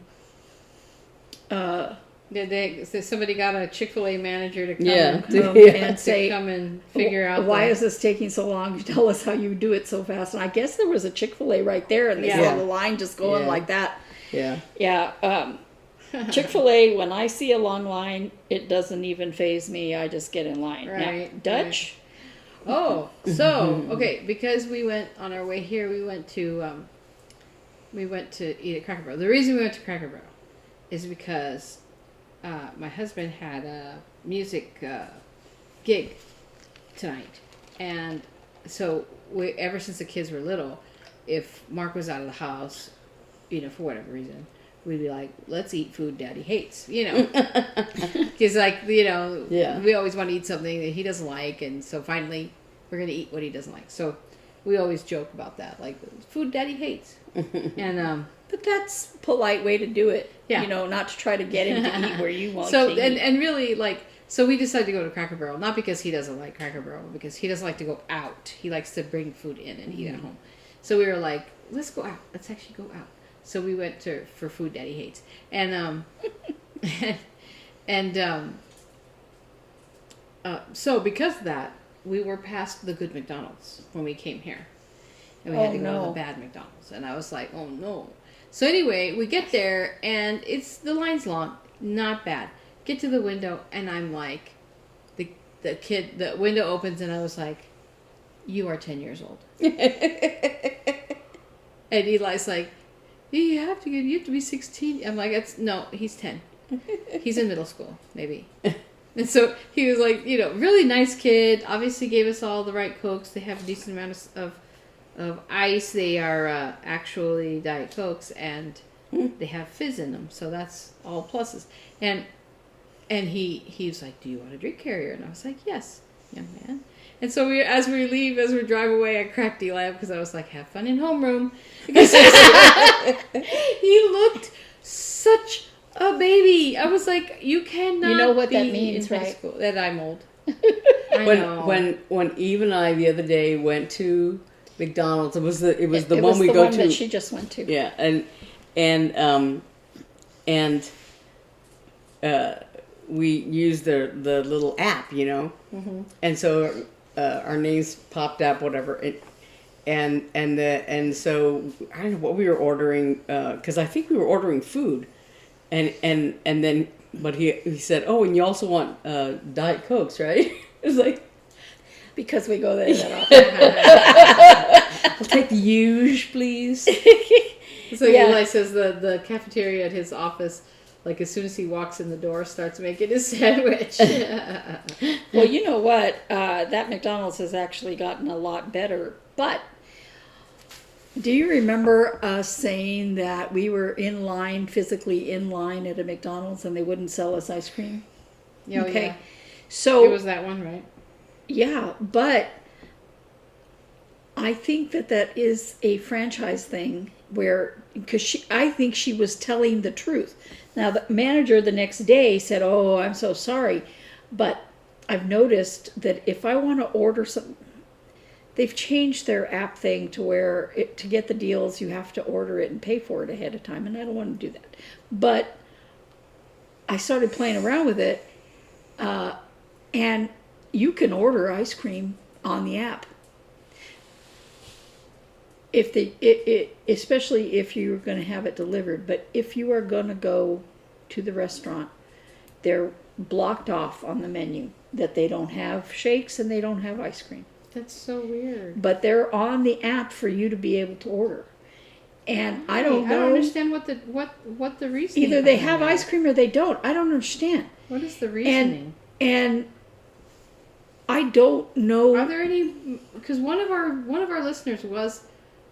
So somebody got a Chick-fil-A manager to come, and say, come and figure out why is this taking so long? Tell us how you do it so fast. And I guess there was a Chick-fil-A right there, and they saw the line just going like that. Yeah. Yeah. Chick-fil-A, when I see a long line, it doesn't even faze me. I just get in line. Right, Now, Dutch, Oh, so okay, because we went on our way here, we went to eat at Cracker Barrel. The reason we went to Cracker Barrel is because my husband had a music gig tonight, and so ever since the kids were little, if Mark was out of the house, for whatever reason, we'd be like, let's eat food Daddy hates, because we always want to eat something that he doesn't like, and so finally we're going to eat what he doesn't like. So we always joke about that, like food Daddy hates. And but that's a polite way to do it. Yeah. Not to try to get him to eat where you want so to eat. and really, so we decided to go to Cracker Barrel, not because he doesn't like Cracker Barrel, because he doesn't like to go out. He likes to bring food in and eat at home. So we were like, let's go out. Let's actually go out. So we went for food Daddy hates, and so because of that, we were past the good McDonald's when we came here, and we had to go to the bad McDonald's, and I was like, oh no. So anyway, we get there, and the line's long, not bad. Get to the window, and I'm like, the window opens, and I was like, you are 10 years old. And Eli's like, you have to be 16. I'm like, no, he's 10. He's in middle school, maybe. And so he was like, really nice kid. Obviously gave us all the right Cokes. They have a decent amount of ice. They are actually Diet Cokes, and they have fizz in them. So that's all pluses. And he was like, do you want a drink carrier? And I was like, yes, young man. And so as we drive away, I cracked Eli up because I was like, have fun in homeroom. Because he looked such a baby. I was like, you cannot. You know what be that means, in high right? school. That I'm old. I know. When Eve and I the other day went to McDonald's, it was the It one was we the go one to. that she just went to. Yeah, and we used the little app, Mm-hmm. and so our names popped up, whatever, and so I don't know what we were ordering, because I think we were ordering food, and then but he said, oh, and you also want Diet Cokes, right? It was like, Because we go there that often. I'll take the huge, please. So Eli says the cafeteria at his office, like as soon as he walks in the door, starts making his sandwich. Well, you know what? That McDonald's has actually gotten a lot better. But do you remember us saying that we were physically in line at a McDonald's and they wouldn't sell us ice cream? Oh, Okay. yeah. So It was that one, right? yeah, but I think that is a franchise thing because I think she was telling the truth. Now, the manager the next day said, oh, I'm so sorry. But I've noticed that if I want to order something, they've changed their app thing to where to get the deals, you have to order it and pay for it ahead of time. And I don't want to do that. But I started playing around with it. And you can order ice cream on the app. If especially if you're going to have it delivered, but if you are going to go to the restaurant, they're blocked off on the menu that they don't have shakes and they don't have ice cream. That's so weird. But they're on the app for you to be able to order. And I don't know. I don't understand what the reasoning. Either they behind have that. ice cream or they don't. I don't understand. What is the reasoning? And I don't know. Are there any? Because one of our listeners was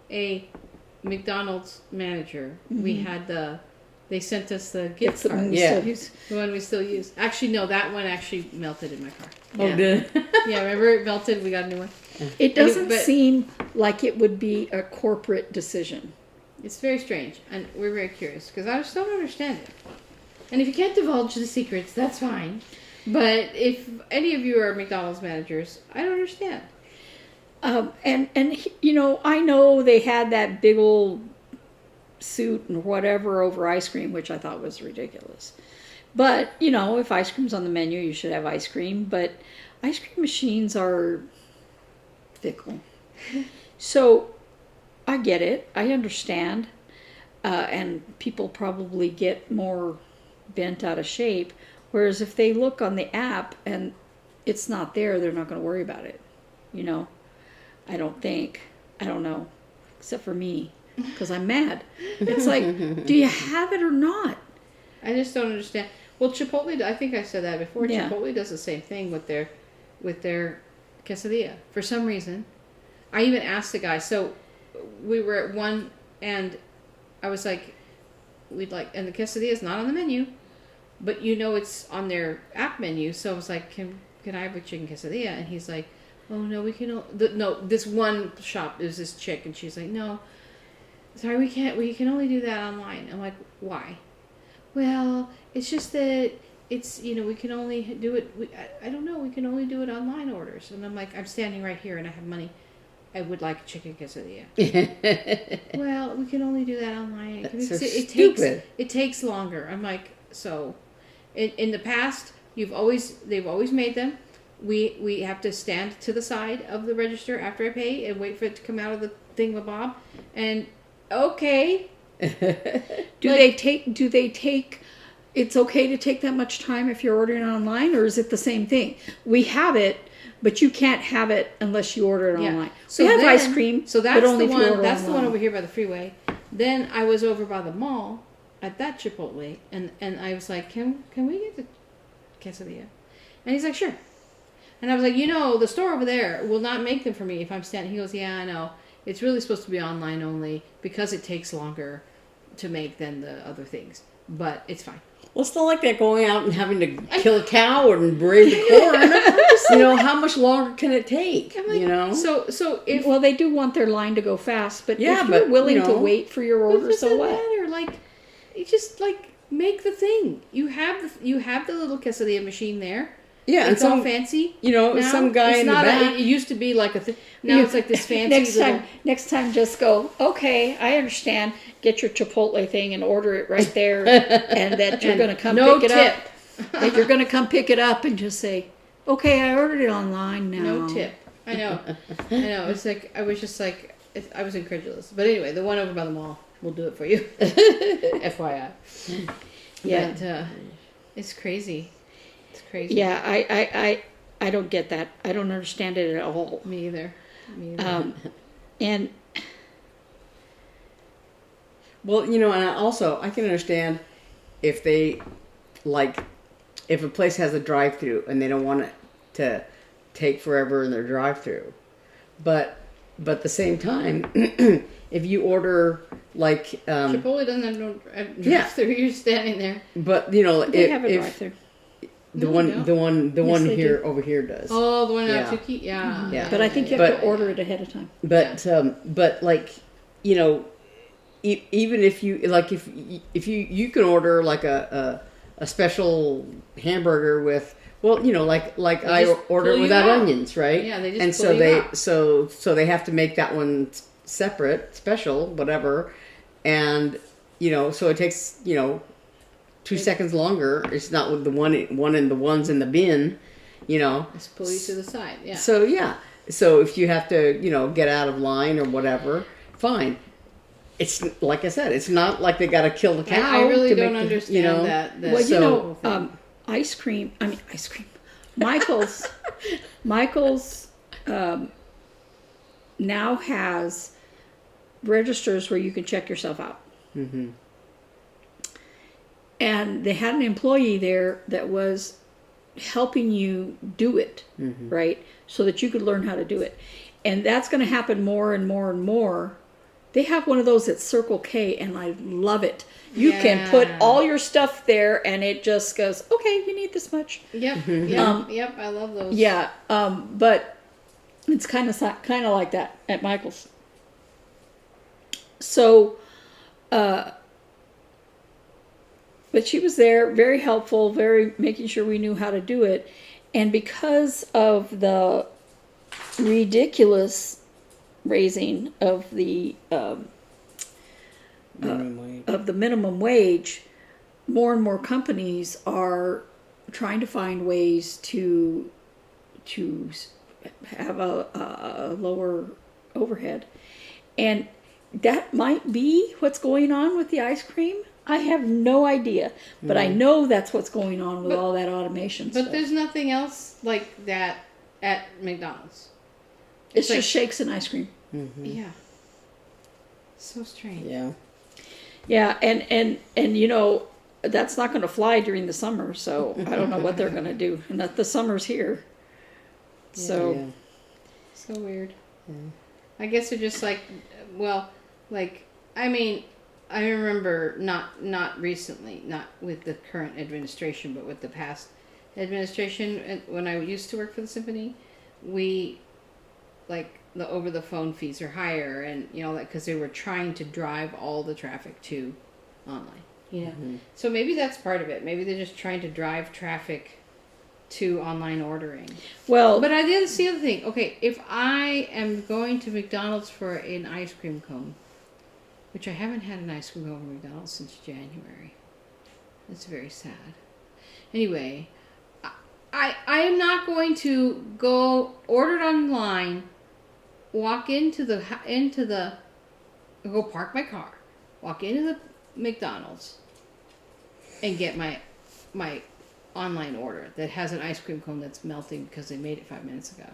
a McDonald's manager. Mm-hmm. We had they sent us the gift the card. one we Yeah. still use. The one we still use. Actually, no, that one actually melted in my car. Oh, Yeah. did Yeah, remember it melted? We got a new one. It doesn't But- seem like it would be a corporate decision. It's very strange, and we're very curious because I just don't understand it. And if you can't divulge the secrets, that's fine. But if any of you are McDonald's managers, I don't understand. And I know they had that big old suit and whatever over ice cream, which I thought was ridiculous. But, if ice cream's on the menu, you should have ice cream. But ice cream machines are fickle. So I get it. I understand. And people probably get more bent out of shape. Whereas if they look on the app and it's not there, they're not going to worry about it. I don't think. I don't know. Except for me. Because I'm mad. It's like, do you have it or not? I just don't understand. Well, Chipotle, I think I said that before. Yeah. Chipotle does the same thing with their quesadilla. For some reason, I even asked the guy. So we were at one, and I was like, and the quesadilla is not on the menu, but it's on their app menu. So I was like, can I have a chicken quesadilla? And he's like, oh no, we can. This one shop is this chick, and she's like, no, sorry, we can't. We can only do that online. I'm like, why? Well, it's just that it's, we can only do it. I don't know. We can only do it online orders. And I'm like, I'm standing right here and I have money. I would like a chicken quesadilla. Well, we can only do that online. That's so it stupid. takes longer. I'm like, so in the past, they've always made them. We have to stand to the side of the register after I pay and wait for it to come out of the thingamabob. And okay. Do they take it's okay to take that much time if you're ordering online, or is it the same thing? We have it, but you can't have it unless you order it Yeah. online. So we have then- ice cream, So that's but only the if you one. order That's the one online. over here by the freeway. Then I was over by the mall at that Chipotle, and I was like, can we get the quesadilla? And he's like, sure. And I was like, the store over there will not make them for me if I'm standing. He goes, yeah, I know. It's really supposed to be online only because it takes longer to make than the other things, but it's fine. Well, it's not like they're going out and having to kill a cow and braise the corn. How much longer can it take? I'm like, So if Well, they do want their line to go fast, but Yeah, if you're but, willing to wait for your it order, so doesn't what? matter. Like, you just make the thing. You have the little quesadilla machine there. Yeah, and It's all some fancy. now. Some guy It's in the not back. it used to be like a thing. Now it's like this fancy Next time, just go. Okay, I understand. Get your Chipotle thing and order it right there, and that you're going to come no pick it tip. up. That you're going to come pick it up and just say, "Okay, I ordered it online now." No tip. I know. It's like I was just like I was incredulous. But anyway, the one over by the mall will do it for you. FYI. Yeah. But, it's crazy. It's crazy. Yeah, I don't get that. I don't understand it at all. Me either. And Well, and I can understand if they, if a place has a drive-through and they don't want it to take forever in their drive-through. But at the same time, if you order, Chipotle doesn't have no drive-through. Yeah. You're standing there. but, they if, have a if drive-through. the No, one, they don't. the one they here, over here does. Oh, the one Yeah. out Tukey? Yeah. Yeah. But I think you have But- to order it ahead of time. But even if you if you can order a special hamburger with I just order pull it you without out. onions, right? Yeah, they just and pull so you they out. so they have to make that one separate, special, whatever, and so it takes 2 seconds longer. It's not with the one and the ones in the bin, Just pull you to the side. Yeah. So yeah. So if you have to, get out of line or whatever, fine. It's like I said, it's not like they got to kill the cow. I really to don't make understand that. Well, So- ice cream. Michael's now has registers where you can check yourself out. Mm-hmm. And they had an employee there that was helping you do it, right? So that you could learn how to do it. And that's going to happen more and more and more. They have one of those at Circle K, and I love it. You can put Yeah. all your stuff there, and it just goes, okay, you need this much. Yep. Yep. I love those. Yeah, but it's kind of like that at Michael's. So, but she was there, very helpful, very making sure we knew how to do it, and because of the ridiculous raising of the minimum wage, more and more companies are trying to find ways to have a lower overhead, and that might be what's going on with the ice cream. I have no idea, but I know that's what's going on with all that automation But stuff. there's nothing else like that at McDonald's. It's like- just shakes and ice cream. Yeah. So strange. Yeah. Yeah, and that's not going to fly during the summer, so I don't know what they're going to do. And that the summer's here. So Yeah. So weird. I guess they're just I remember not recently, not with the current administration, but with the past administration. And when I used to work for the symphony, we the over the phone fees are higher, and because they were trying to drive all the traffic to online. So maybe that's part of it. Maybe they're just trying to drive traffic to online ordering. well, But that's the other thing. Okay, if I am going to McDonald's for an ice cream cone, which I haven't had an ice cream cone from McDonald's since January. That's very sad. Anyway, I am not going to go order it online, walk go park my car, walk into the McDonald's, and get my online order that has an ice cream cone that's melting because they made it 5 minutes ago.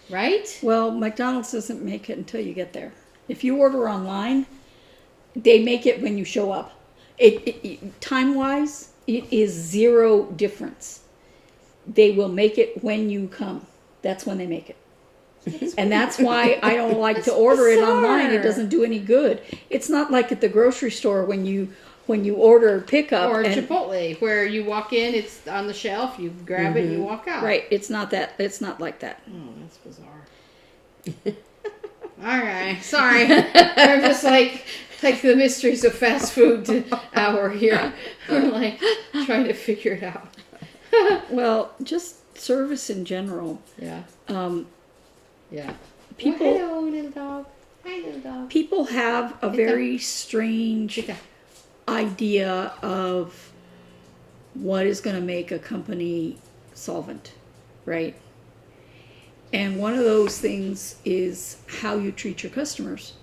Right? Well, McDonald's doesn't make it until you get there. If you order online, they make it when you show up. Time-wise, it is zero difference. They will make it when you come. That's when they make it. And that's why I don't like to order it online. It doesn't do any good. It's not like at the grocery store when you order pickup or Chipotle, where you walk in, it's on the shelf, you grab it, and you walk out. Right. It's not like that. Oh, that's bizarre. All right, sorry. I'm just like the mysteries of fast food hour here. We're like trying to figure it out. Well, just service in general. Yeah. Yeah. People. Oh, hello, little dog. Hi, little dog. People have a very strange idea of what is going to make a company solvent, right? And one of those things is how you treat your customers.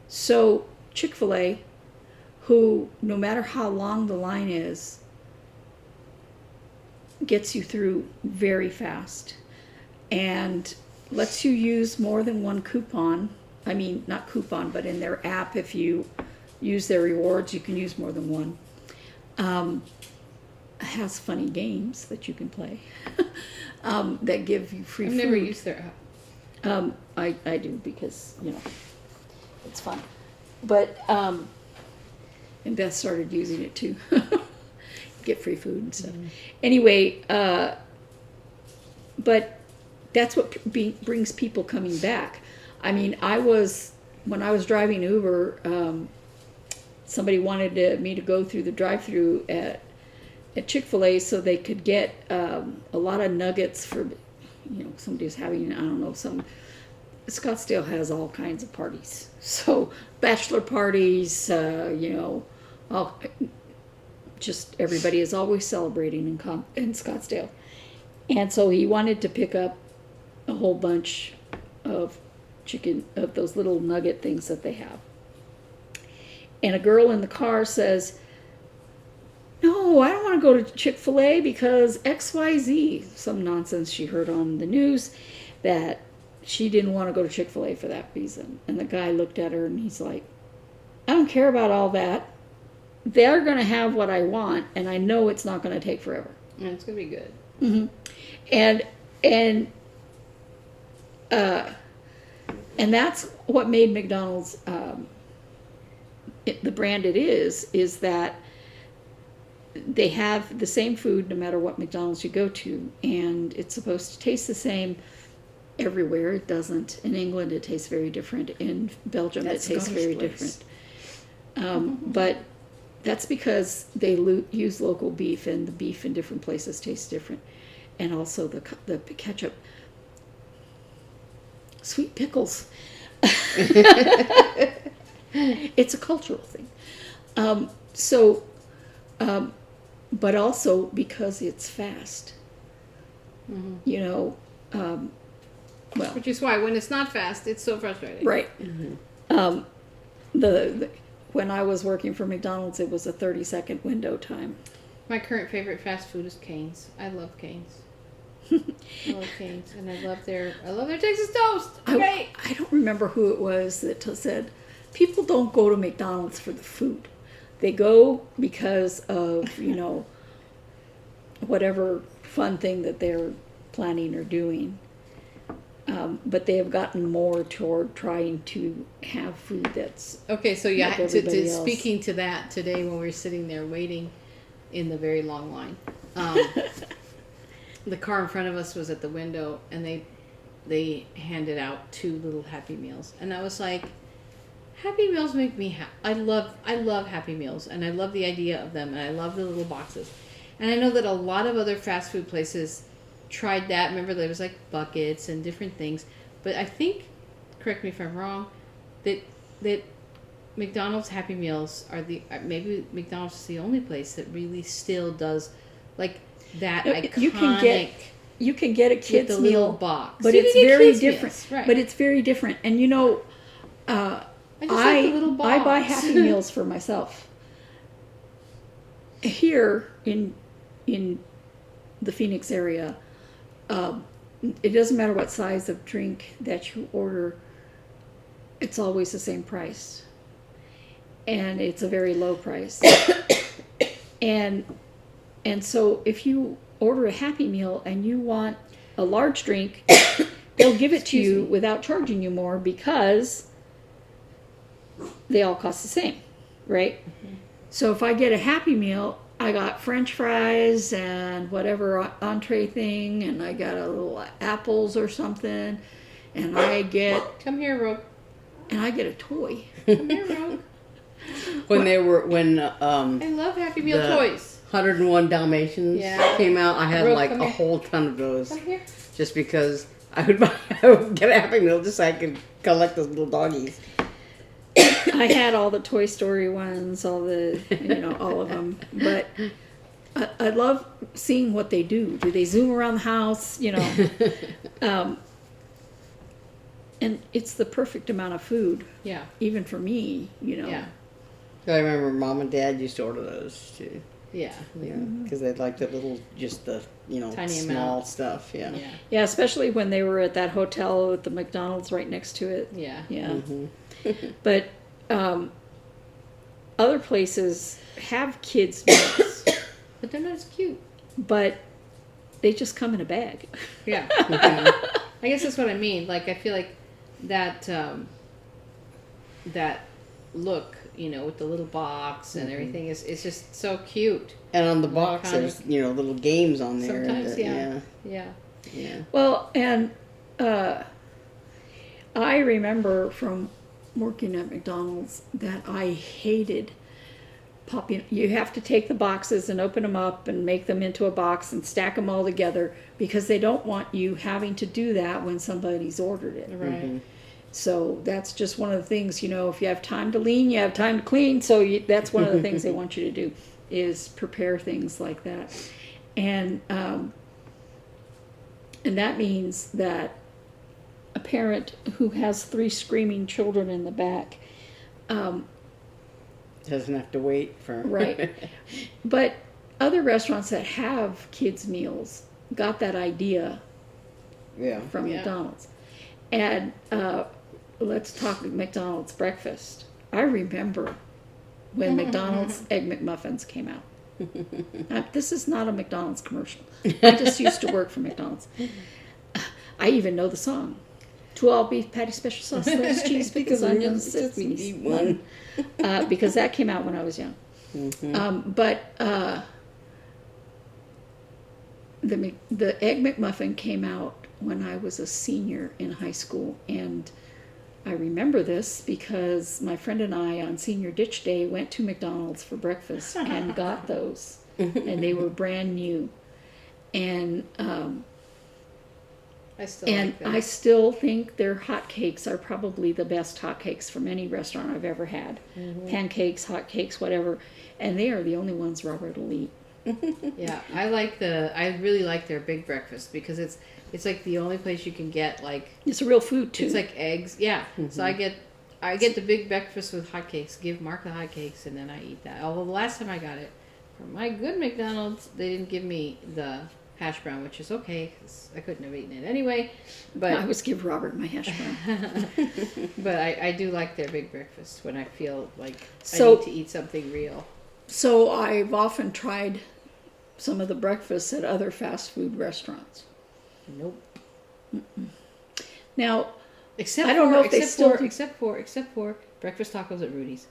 So Chick-fil-A, who no matter how long the line is, gets you through very fast and lets you use more than one coupon. I mean, not coupon, but in their app, if you use their rewards, you can use more than one. Has funny games that you can play that give you free food. I've never used their app. I do because, it's fun. But, and Beth started using it too. Get free food and stuff. Mm-hmm. Anyway, but that's what brings people coming back. I mean, when I was driving Uber, somebody wanted me to go through the drive-through at Chick-fil-A so they could get a lot of nuggets for, somebody was having, I don't know, Scottsdale has all kinds of parties. So bachelor parties, just everybody is always celebrating in Scottsdale. And so he wanted to pick up a whole bunch of those little nugget things that they have. And a girl in the car says, "No, I don't want to go to Chick-fil-A because XYZ," some nonsense she heard on the news, that she didn't want to go to Chick-fil-A for that reason. And the guy looked at her and he's like, "I don't care about all that. They're going to have what I want, and I know it's not going to take forever." And it's going to be good. Mm-hmm. And that's what made McDonald's the brand it is that they have the same food no matter what McDonald's you go to, and it's supposed to taste the same everywhere. It doesn't. In England, it tastes very different. In Belgium, it tastes very different. But that's because they use local beef, and the beef in different places tastes different. And also the ketchup. Sweet pickles. It's a cultural thing. But also because it's fast. Mm-hmm. Which is why when it's not fast, it's so frustrating. Right. Mm-hmm. When I was working for McDonald's, it was a 30-second window time. My current favorite fast food is Cane's. I love Cane's. I love Cane's, and I love their Texas toast. Okay. I don't remember who it was that said, people don't go to McDonald's for the food. They go because of, whatever fun thing that they're planning or doing. But they have gotten more toward trying to have food that's okay. So yeah, like everybody else. Speaking to that today when we were sitting there waiting in the very long line, the car in front of us was at the window, and they handed out 2 little Happy Meals, and I was like, Happy Meals make me happy. I love Happy Meals, and I love the idea of them, and I love the little boxes, and I know that a lot of other fast food places tried that. Remember, there was like buckets and different things, but I think, correct me if I'm wrong, that McDonald's Happy Meals are maybe McDonald's is the only place that really still does like that iconic. You can get a kids with the meal little box, but it's very different. Right. But it's very different, and I like the little box. I buy Happy Meals for myself, here in the Phoenix area, it doesn't matter what size of drink that you order, it's always the same price. And it's a very low price. and so if you order a Happy Meal and you want a large drink, they'll give it to you without charging you more because they all cost the same, right? Mm-hmm. So if I get a Happy Meal, I got French fries and whatever entree thing, and I got a little apples or something, and I get... Come here, Rogue. And I get a toy. Come here, Rogue. When I love Happy Meal toys. 101 Dalmatians came out, I had Rogue, like a whole ton of those. Come here. Just because I would get a Happy Meal just so I could collect those little doggies. I had all the Toy Story ones, all of them. But I love seeing what they do. Do they zoom around the house? And it's the perfect amount of food. Yeah. Even for me, Yeah. I remember Mom and Dad used to order those too. Yeah. Because they liked the little, just the, tiny small amount. Stuff. Yeah. Yeah, especially when they were at that hotel with the McDonald's right next to it. Yeah. Yeah. Mm-hmm. But other places have kids' meals. But they're not as cute. But they just come in a bag. Yeah. I guess that's what I mean. Like, I feel like that that look, with the little box and everything is just so cute. And on the box, there's little games on there. Sometimes, yeah. Well, and I remember from working at McDonald's that I hated popping. You have to take the boxes and open them up and make them into a box and stack them all together because they don't want you having to do that when somebody's ordered it. Right. Mm-hmm. So that's just one of the things, if you have time to lean, you have time to clean. So that's one of the things they want you to do is prepare things like that. And that means that a parent who has 3 screaming children in the back doesn't have to wait for... Right. But other restaurants that have kids' meals got that idea from McDonald's. And let's talk McDonald's breakfast. I remember when McDonald's Egg McMuffins came out. This is not a McDonald's commercial. I just used to work for McDonald's. I even know the song. 2 all beef patty special sauce, lettuce, cheese, pickles, onions, sesame one. Because that came out when I was young. Mm-hmm. But the Egg McMuffin came out when I was a senior in high school, and I remember this because my friend and I on Senior Ditch Day went to McDonald's for breakfast and got those, and they were brand new. And I still think their hotcakes are probably the best hotcakes from any restaurant I've ever had. Mm-hmm. Pancakes, hotcakes, whatever, and they are the only ones Robert will eat. Yeah, I really like their big breakfast because it's like the only place you can get it's a real food too. It's like eggs, yeah. Mm-hmm. So I get the big breakfast with hotcakes. Give Mark the hotcakes, and then I eat that. Although the last time I got it from my good McDonald's, they didn't give me the hash brown, which is okay because I couldn't have eaten it anyway. But I always give Robert my hash brown. But I do like their big breakfast when I feel like I need to eat something real. So I've often tried some of the breakfasts at other fast food restaurants. Nope. Mm-mm. Now, except for breakfast tacos at Rudy's.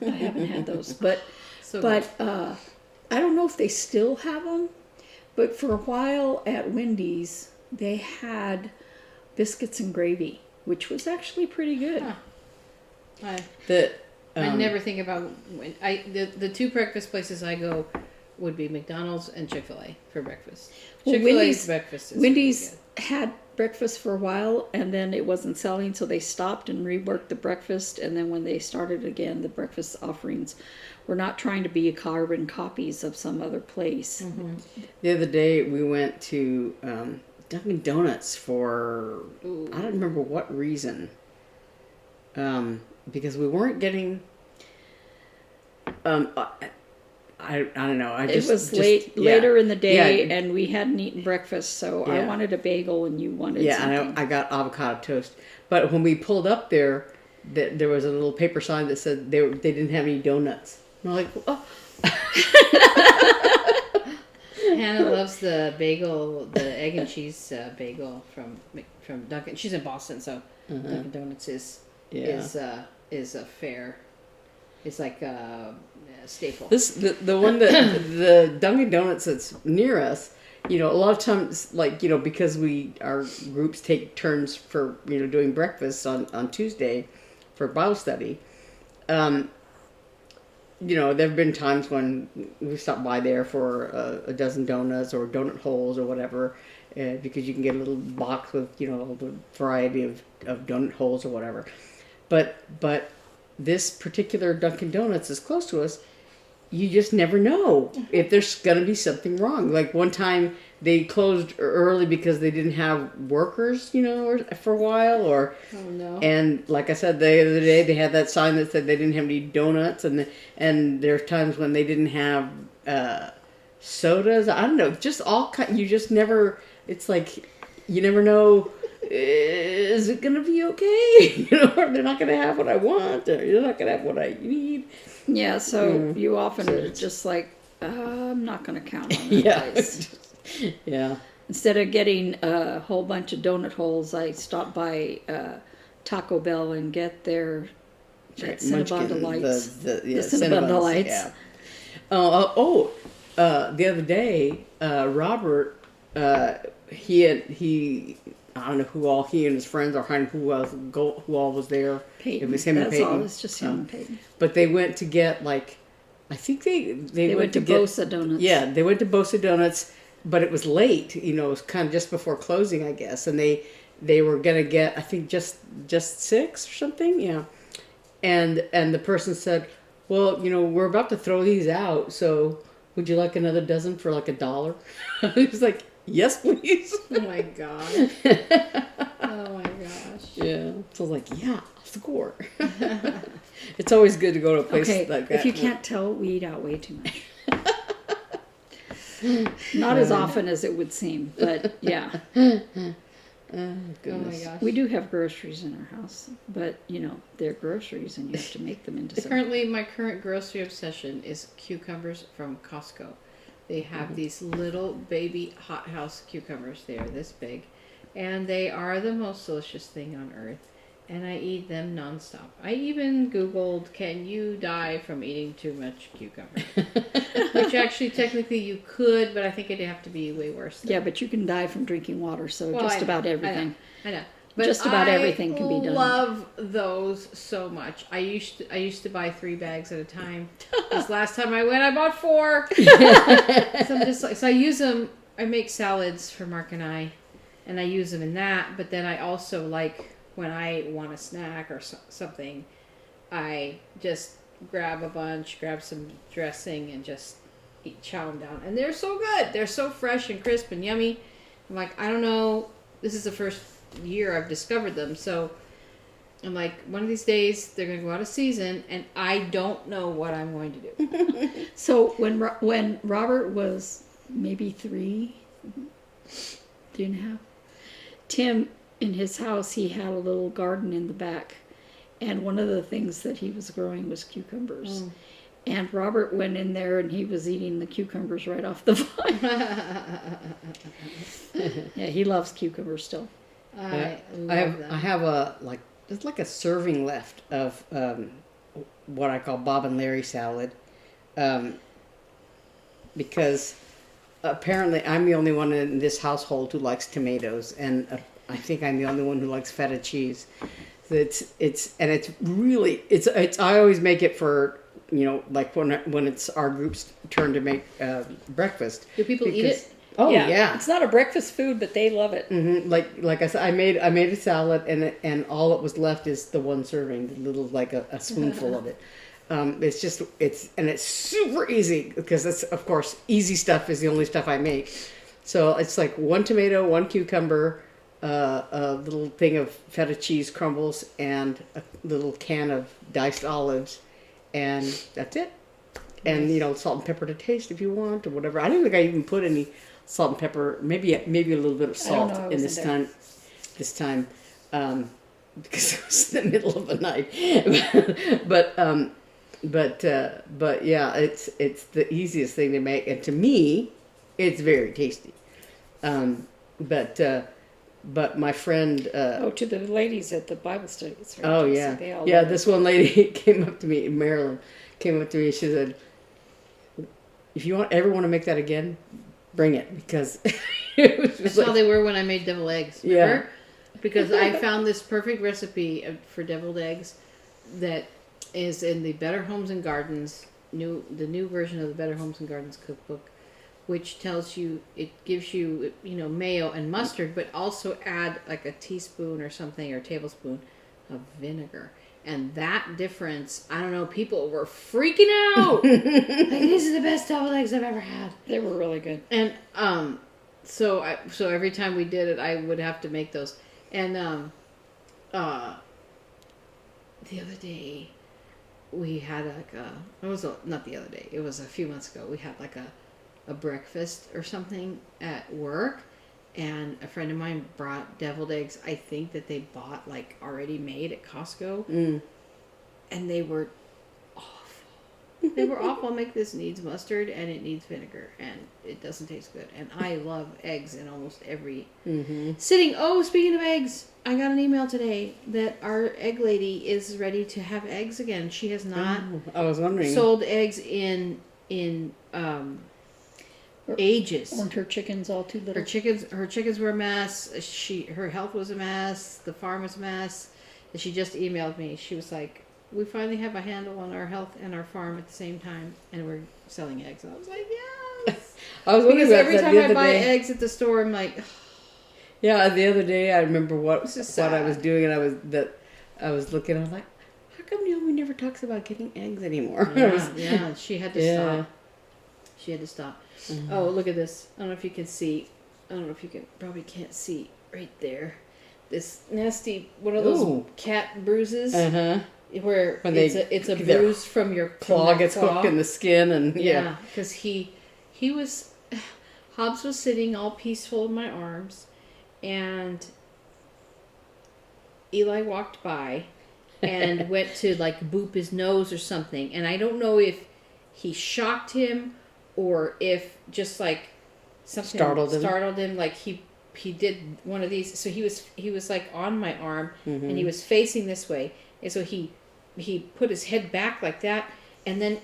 I haven't had those, but I don't know if they still have them. But for a while at Wendy's, they had biscuits and gravy, which was actually pretty good. Huh. I never think about the 2 breakfast places I go would be McDonald's and Chick-fil-A for breakfast. Chick-fil-A's breakfast is Wendy's really good. had breakfast for a while, and then it wasn't selling, so they stopped and reworked the breakfast. And then when they started again, the breakfast offerings were not trying to be carbon copies of some other place. Mm-hmm. The other day we went to Dunkin' Donuts for I don't remember what reason. Because we weren't getting. I don't know. It was later in the day, and we hadn't eaten breakfast, so I wanted a bagel, and you wanted something. And I got avocado toast. But when we pulled up there, there was a little paper sign that said they didn't have any donuts. And I'm like, oh. Hannah loves the bagel, the egg and cheese bagel from Dunkin'. She's in Boston, so Dunkin' Donuts is a fare. It's like a staple. The one that the Dunkin' Donuts that's near us. A lot of times, because our groups take turns for doing breakfast on Tuesday for Bible study. There have been times when we stopped by there for a dozen donuts or donut holes or whatever, because you can get a little box with the variety of donut holes or whatever. But this particular Dunkin' Donuts is close to us. You just never know if there's going to be something wrong. Like one time they closed early because they didn't have workers, for a while. Oh no! And like I said the other day, they had that sign that said they didn't have any donuts, and there's times when they didn't have sodas. I don't know, just all kind. You just never. It's like you never know. Is it gonna be okay? Or they're not gonna have what I want, or you're not gonna have what I need. Yeah, so you often are just like, I'm not gonna count on that place. Yeah. Instead of getting a whole bunch of donut holes, I stop by Taco Bell and get their Cinnabon Delights. The Cinnabon Delights. Yeah. The other day, Robert, he I don't know who all he and his friends or who all was there. Peyton. It was him and Peyton. That's all. It's just him and Peyton. But they went to get I think they went to Bosa Donuts. Yeah, they went to Bosa Donuts, but it was late. It was kind of just before closing, I guess, and they were gonna get I think just 6 or something. Yeah, and the person said, well, we're about to throw these out, so would you like another dozen for like $1? He was like, yes, please. Oh my god. Oh my gosh. Yeah. So I was like, yeah, score. It's always good to go to a place like that. If you can't tell, we eat out way too much. Not as often as it would seem, but yeah. Oh, goodness. Oh my gosh. We do have groceries in our house, but they're groceries and you have to make them into something. My current grocery obsession is cucumbers from Costco. They have these little baby hothouse cucumbers. They are this big, and they are the most delicious thing on earth. And I eat them nonstop. I even Googled, can you die from eating too much cucumber? Which actually, technically, you could, but I think it'd have to be way worse. Yeah, but you can die from drinking water, so just about everything. I know. But just about everything can be done. I love those so much. I used to buy 3 bags at a time. This last time I went, I bought 4. So I use them. I make salads for Mark and I use them in that. But then I also when I want a snack or something, I just grab some dressing and just chow them down. And they're so good. They're so fresh and crisp and yummy. I'm like, I don't know. This is the first year I've discovered them, so I'm like, one of these days they're going to go out of season, and I don't know what I'm going to do. So when Robert was maybe 3.5, Tim in his house, he had a little garden in the back, and one of the things that he was growing was cucumbers. And Robert went in there and he was eating the cucumbers right off the vine. Yeah, he loves cucumbers still. I have it's like a serving left of what I call Bob and Larry salad, because apparently I'm the only one in this household who likes tomatoes, and I think I'm the only one who likes feta cheese. So it's really I always make it for when it's our group's turn to make breakfast. Do people eat it? Oh yeah. It's not a breakfast food, but they love it. Mm-hmm. Like I said, I made a salad, and all that was left is the one serving, the little a spoonful of it. It's super easy because that's, of course, easy stuff is the only stuff I make. So it's like 1 tomato, 1 cucumber, a little thing of feta cheese crumbles, and a little can of diced olives, and that's it. and Nice. salt and pepper to taste if you want or whatever. I don't think I even put any salt and pepper. Maybe a little bit of I don't salt know, I in wasn't there. this time, because it was in the middle of the night. But yeah, it's the easiest thing to make, and to me, it's very tasty. Um, but my friend. To the ladies at the Bible study. It's very Oh tasty. yeah, They all yeah. love it. This one lady came up to me, Marilyn, came up to me. She said, "If you ever want to make that again, bring it," because it was That's just how they were when I made deviled eggs. Yeah. Remember? Because I found this perfect recipe for deviled eggs that is in the Better Homes and Gardens the new version of the Better Homes and Gardens cookbook, which tells you, it gives you mayo and mustard, but also add like a teaspoon or something, or a tablespoon of vinegar. And that difference, I don't know, people were freaking out. Like, this is the best deviled eggs I've ever had. They were really good. And so every time we did it, I would have to make those. And the other day we had not the other day, it was a few months ago. We had like a breakfast or something at work, and a friend of mine brought deviled eggs. I think that they bought like already made at Costco, and they were awful. They were awful. I'm like, this needs mustard and it needs vinegar, and it doesn't taste good. And I love eggs in almost every sitting. Oh, speaking of eggs, I got an email today that our egg lady is ready to have eggs again. She has not I was wondering. sold eggs in ages. Weren't her chickens all too little? Her chickens were a mess. Her health was a mess. The farm was a mess. And she just emailed me. She was like, "We finally have a handle on our health and our farm at the same time, and we're selling eggs." And I was like, "Yes." I was wondering Because about every that time the I other buy day. eggs at the store, I'm like, Yeah, the other day I remember what This is I was sad. doing, and I was looking. I was like, "How come Naomi never talks about getting eggs anymore?" yeah, she had to Yeah. stop. She had to stop. Oh, look at this. I don't know if you can see. I don't know if you can. Probably can't see right there. This nasty one of those Ooh. cat bruises. Uh-huh. Where When it's a their bruise from your Claw their gets claw. hooked in the skin, and Yeah, because he was Hobbs was sitting all peaceful in my arms, and Eli walked by and went to like boop his nose or something, and I don't know if he shocked him or if just like something Startled him. like he did one of these. So he was like on my arm, Mm-hmm. and he was facing this way, and so he put his head back like that, and then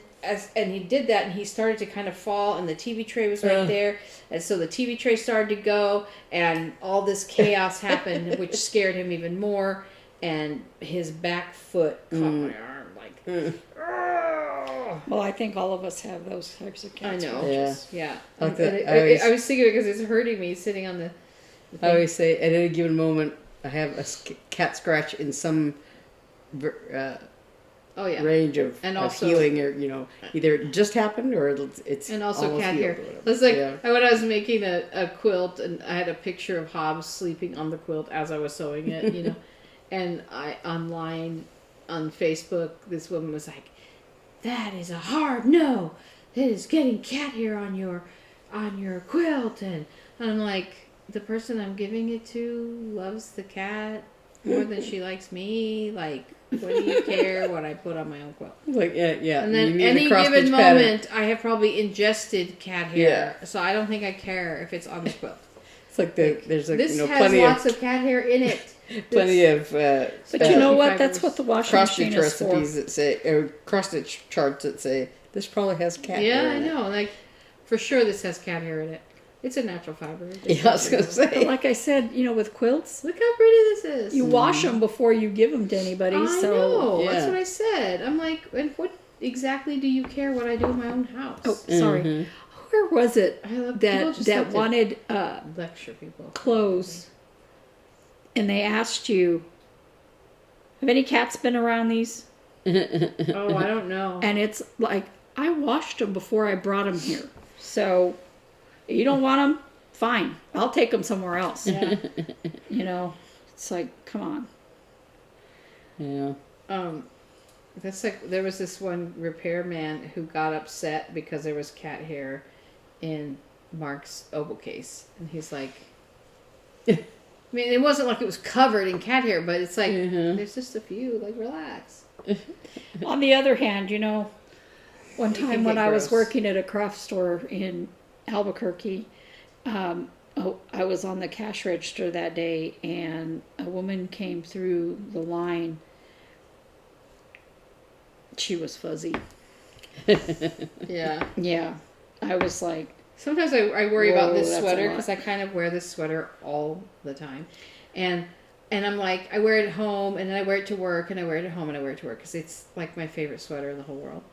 and he did that, and he started to kind of fall, and the TV tray was right there, and so the TV tray started to go, and all this chaos happened, which scared him even more, and his back foot caught my arm like. "Oh." Well, I think all of us have those types of I cats. know. Yeah. Yeah. Like And that, I was thinking because it's hurting me sitting on the I thing. always say, at any given moment, I have a cat scratch in some Oh yeah. range of, And of also- healing, or either it just happened or it's And also almost cat healed hair. or whatever. It's like Yeah. when I was making a quilt, and I had a picture of Hobbs sleeping on the quilt as I was sewing it, and I online on Facebook, this woman was like, "That is a hard no. That is getting cat hair on your quilt," and I'm like, the person I'm giving it to loves the cat more than she likes me. Like, what do you care what I put on my own quilt? Like yeah. And you then need any a cross given stitch pattern. moment, I have probably ingested cat hair, so I don't think I care if it's on the quilt. It's like there's like This has plenty lots of cat hair in it. plenty of But you know what? Fibers. That's what the washing cross machine stitch is for. recipes that say, or cross stitch charts that say this probably has cat Yeah, hair I in it. know. Like, for sure, this has cat hair in it. It's a natural fiber. Yeah, I was gonna But say. like I said, with quilts, Look how pretty this is. you wash them before you give them to anybody. I So know. That's yeah. what I said. I'm like, and what exactly do you care what I do in my own house? Oh, sorry. Mhm. Where was it I love people that just like to wanted lecture people. clothes, and they asked you, "Have any cats been around these?" Oh, I don't know. And it's like, I washed them before I brought them here. So, you don't want them? Fine. I'll take them somewhere else. Yeah. It's like, come on. Yeah. That's like there was this one repairman who got upset because there was cat hair in Mark's oboe case, and he's like, I mean, it wasn't like it was covered in cat hair, but it's like there's just a few. Like, relax. On the other hand, you know, one time when I was gross. working at a craft store in Albuquerque, I was on the cash register that day, and a woman came through the line. She was fuzzy. Yeah. Yeah. I was like, Sometimes I worry about Whoa, this that's a sweater lot. because I kind of wear this sweater all the time, and I'm like, I wear it at home, and then I wear it to work, and I wear it at home, and I wear it to work because it's like my favorite sweater in the whole world.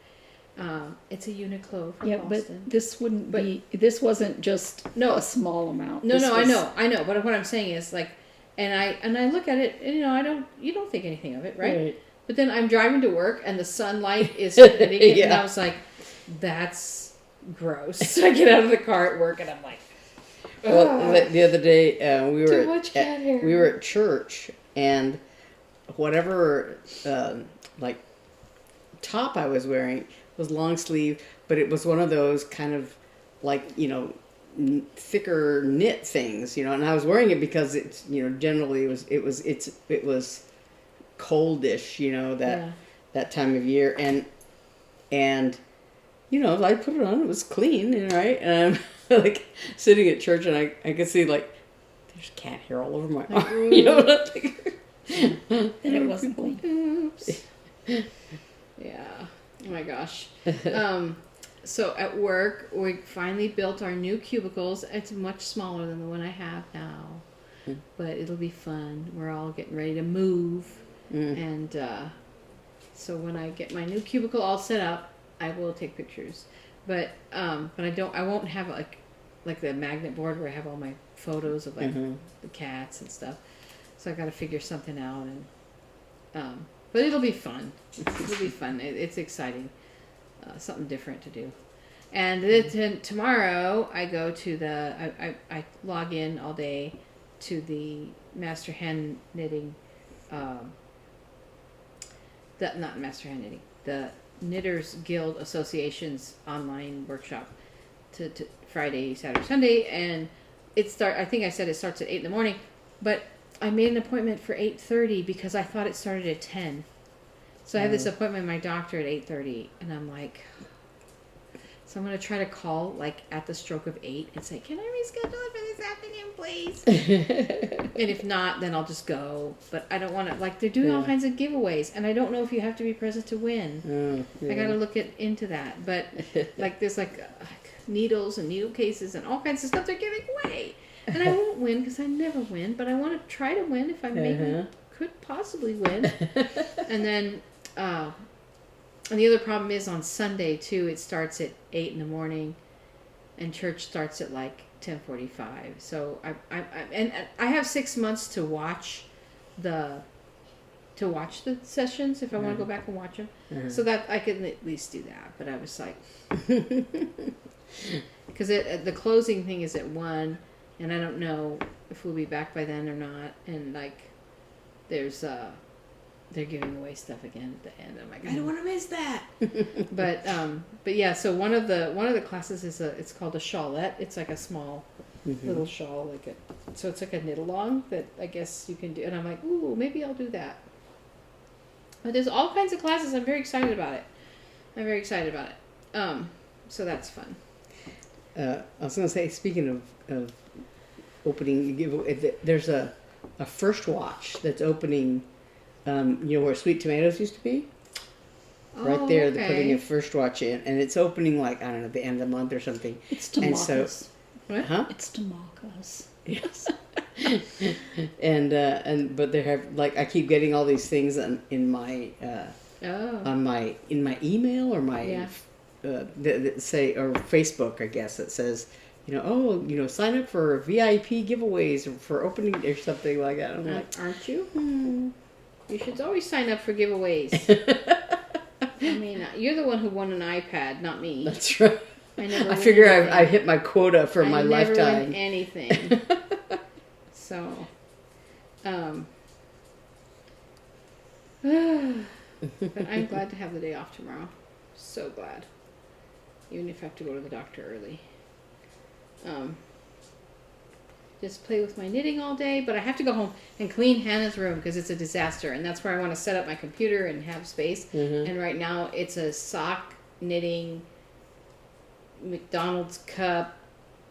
It's a Uniqlo from yeah, Boston. but this wouldn't be, this wasn't just No. a small amount. No, This no, was- I know. But what I'm saying is like, and I look at it, and you don't think anything of it, right? But then I'm driving to work, and the sunlight is hitting it, and I was like, that's gross. So I get out of the car at work, and I'm like, Well, the other day we too were much cat hair. we were at church, and whatever like top I was wearing was long sleeve, but it was one of those kind of like thicker knit things, and I was wearing it because it's generally it was coldish, that time of year, and I put it on, it was clean, right? And I'm like sitting at church, and I could see like there's cat hair all over my arm, And it wasn't clean. Oops. Yeah. Oh my gosh. So at work, we finally built our new cubicles. It's much smaller than the one I have now, but it'll be fun. We're all getting ready to move, and so when I get my new cubicle all set up, I will take pictures. But I won't have like the magnet board where I have all my photos of like the cats and stuff. So I got to figure something out, and but it'll be fun. It'll be fun. It's exciting. Something different to do. And then tomorrow I go to I log in all day to the Master Hand Knitting, not Master Hand Knitting, the Knitters Guild Association's online workshop to Friday, Saturday, Sunday, and I think I said it starts at 8 in the morning, but I made an appointment for 8:30 because I thought it started at 10. So I have this appointment with my doctor at 8:30, and I'm like, so I'm going to try to call like at the stroke of 8 and say, can I reschedule it for this afternoon, please? And if not, then I'll just go. But I don't want to, like, they're doing all kinds of giveaways, and I don't know if you have to be present to win. I got to look into that. But like there's like needles and needle cases and all kinds of stuff they're giving away. And I won't win because I never win, but I want to try to win if I maybe could possibly win. And then, and the other problem is on Sunday too, it starts at 8 in the morning and church starts at like 10:45. So I have 6 months to watch the sessions if I want to go back and watch them. So that I can at least do that. But I was like, because the closing thing is at 1. And I don't know if we'll be back by then or not. And like, there's they're giving away stuff again at the end. I'm like, I don't want to miss that. But yeah. So one of the classes is it's called a shawlette. It's like a small little shawl, so it's like a knit along that I guess you can do. And I'm like, ooh, maybe I'll do that. But there's all kinds of classes. I'm very excited about it. So that's fun. I was going to say, speaking of opening giveaway, there's a First Watch that's opening, where Sweet Tomatoes used to be. Right there, okay. they're putting a First Watch in, and it's opening like, I don't know, the end of the month or something. It's Tamakas. What? Huh? It's Tamakas. Yes. But they have, like, I keep getting all these things in my in my email or my that say, or Facebook, I guess, that says, sign up for VIP giveaways or for opening or something like that. I'm like, aren't you? You should always sign up for giveaways. I mean, you're the one who won an iPad, not me. That's right. I figure I hit my quota for my lifetime. I never win anything. So, But I'm glad to have the day off tomorrow. So glad. Even if I have to go to the doctor early. Just play with my knitting all day, but I have to go home and clean Hannah's room because it's a disaster, and that's where I want to set up my computer and have space. Mm-hmm. And right now it's a sock knitting, McDonald's cup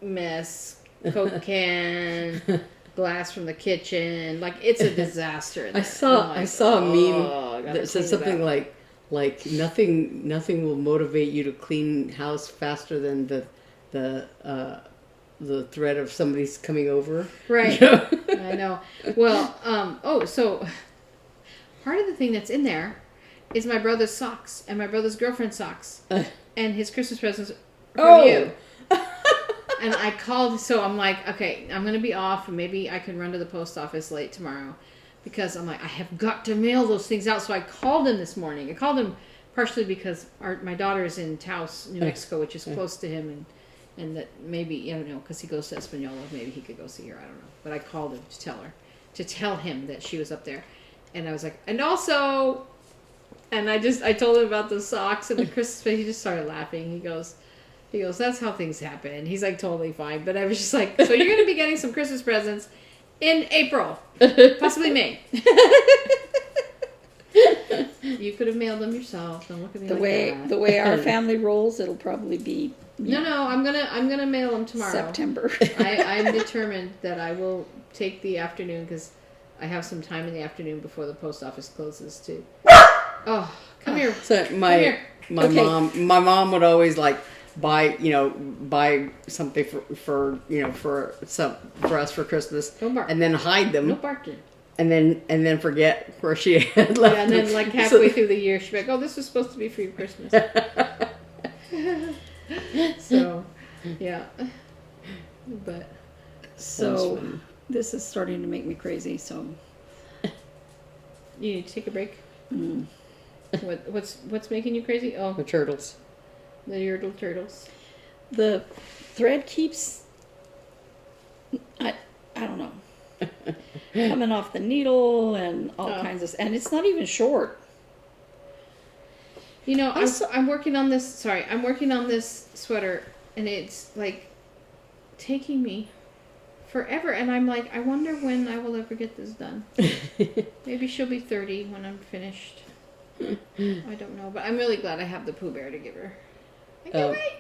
mess, Coke can, glass from the kitchen. Like, it's a disaster. I saw a meme that said something like nothing will motivate you to clean house faster than the threat of somebody's coming over. Right. You know? I know. Well, so part of the thing that's in there is my brother's socks and my brother's girlfriend's socks and his Christmas presents from you. And I called, so I'm like, okay, I'm going to be off and maybe I can run to the post office late tomorrow because I'm like, I have got to mail those things out. So I called him this morning. I called him partially because my daughter is in Taos, New Mexico, which is close to him, and that maybe, I don't know, because he goes to Espanola, maybe he could go see her, I don't know. But I called him to tell him that she was up there. And I was like, and also, and I told him about the socks and the Christmas, but he just started laughing. He goes, that's how things happen. And he's like, totally fine. But I was just like, so you're going to be getting some Christmas presents in April, possibly May. You could have mailed them yourself. Don't look at me that. The way our family rolls, it'll probably be No, I'm gonna mail them tomorrow. September. I'm determined that I will take the afternoon because I have some time in the afternoon before the post office closes too. Oh, come here. So my mom would always like buy something for us for Christmas, and then hide them. No barking. And then forget where she had left. Yeah, and then like halfway through the year, she'd be like, "Oh, this was supposed to be for your Christmas." So, yeah. But so this is starting to make me crazy. So you need to take a break. Mm. What's making you crazy? Oh, The turtles. The Yordle turtles. The thread keeps. I don't know. Coming off the needle and all kinds of, and it's not even short. You know, I'm working on this. Sorry, I'm working on this sweater, and it's like taking me forever. And I'm like, I wonder when I will ever get this done. Maybe she'll be 30 when I'm finished. I don't know, but I'm really glad I have the Pooh Bear to give her. I can't wait.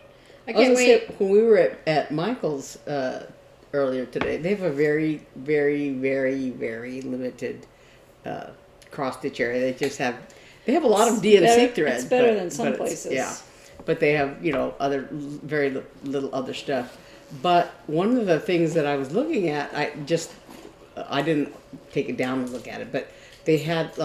I can't wait. When we were at Michael's earlier today, they have a very, very, very, very limited cross stitch area. They have a lot of DMC threads. It's better than some places. Yeah, but they have other very little other stuff. But one of the things that I was looking at, I didn't take it down and look at it, but they had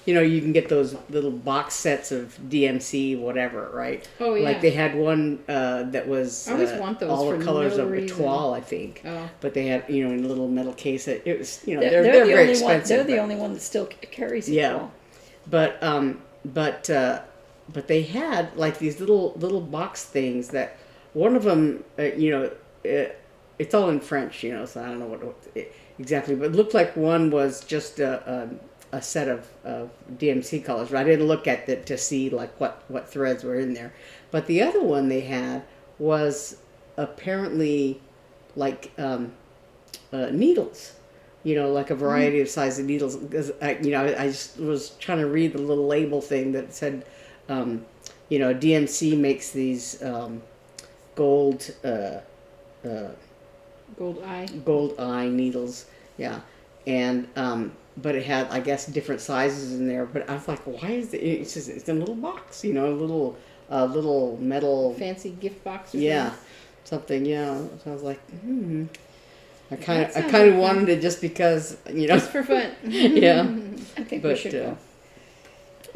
you can get those little box sets of DMC whatever, right? Oh yeah. Like they had one that was I always want those all for the colors no of reason. Etoile, I think. Oh. But they had in a little metal case. It was they're the very only expensive. They're the only one that still carries it. Yeah. But they had like these little box things that one of them it's all in French, so I don't know what exactly, but it looked like one was just a set of DMC colors. But I didn't look at it to see like what threads were in there. But the other one they had was apparently like needles. Like a variety of size of needles. Because I just was trying to read the little label thing that said, DMC makes these gold eye needles. Yeah, and but it had, I guess, different sizes in there. But I was like, why is it? It's in a little box, a little metal Fancy gift box. Or something. Yeah. So I was like, I kind of wanted it just because, Just for fun. Yeah. I think we should go.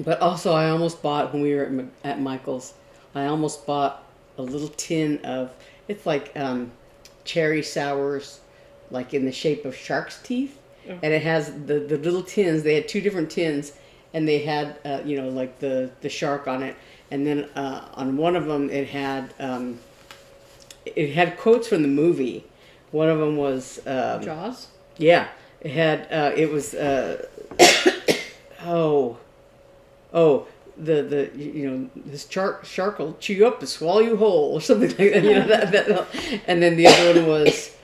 But also, I almost bought, when we were at Michael's, I almost bought a little tin of, it's like cherry sours, like in the shape of shark's teeth. Oh. And it has the little tins. They had two different tins, and they had, like the shark on it. And then on one of them, it had quotes from the movie. One of them was Jaws. Yeah, it had. It was. oh, this shark will chew you up and swallow you whole, or something like that. That. And then the other one was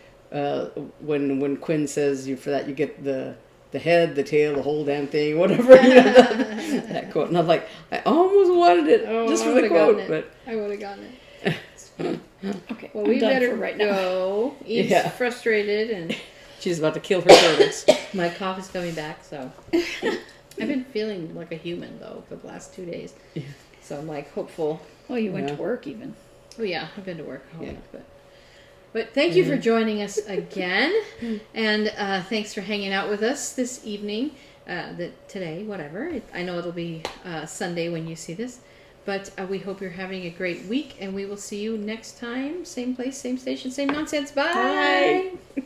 when Quinn says you get the head, the tail, the whole damn thing, whatever. That quote. And I'm like, I almost wanted it just for the quote, but I would have gotten it. Okay. Well, I'm we done better for right now. go. Eve's frustrated, and she's about to kill her turtles. my cough is coming back. So I've been feeling like a human though for the last 2 days. Yeah. So I'm like hopeful. Oh, you went to work even. Oh yeah, I've been to work all Yeah. week, but thank you for joining us again, and thanks for hanging out with us this evening, today, whatever. I know it'll be Sunday when you see this, but we hope you're having a great week, and we will see you next time. Same place, same station, same nonsense. Bye. Bye.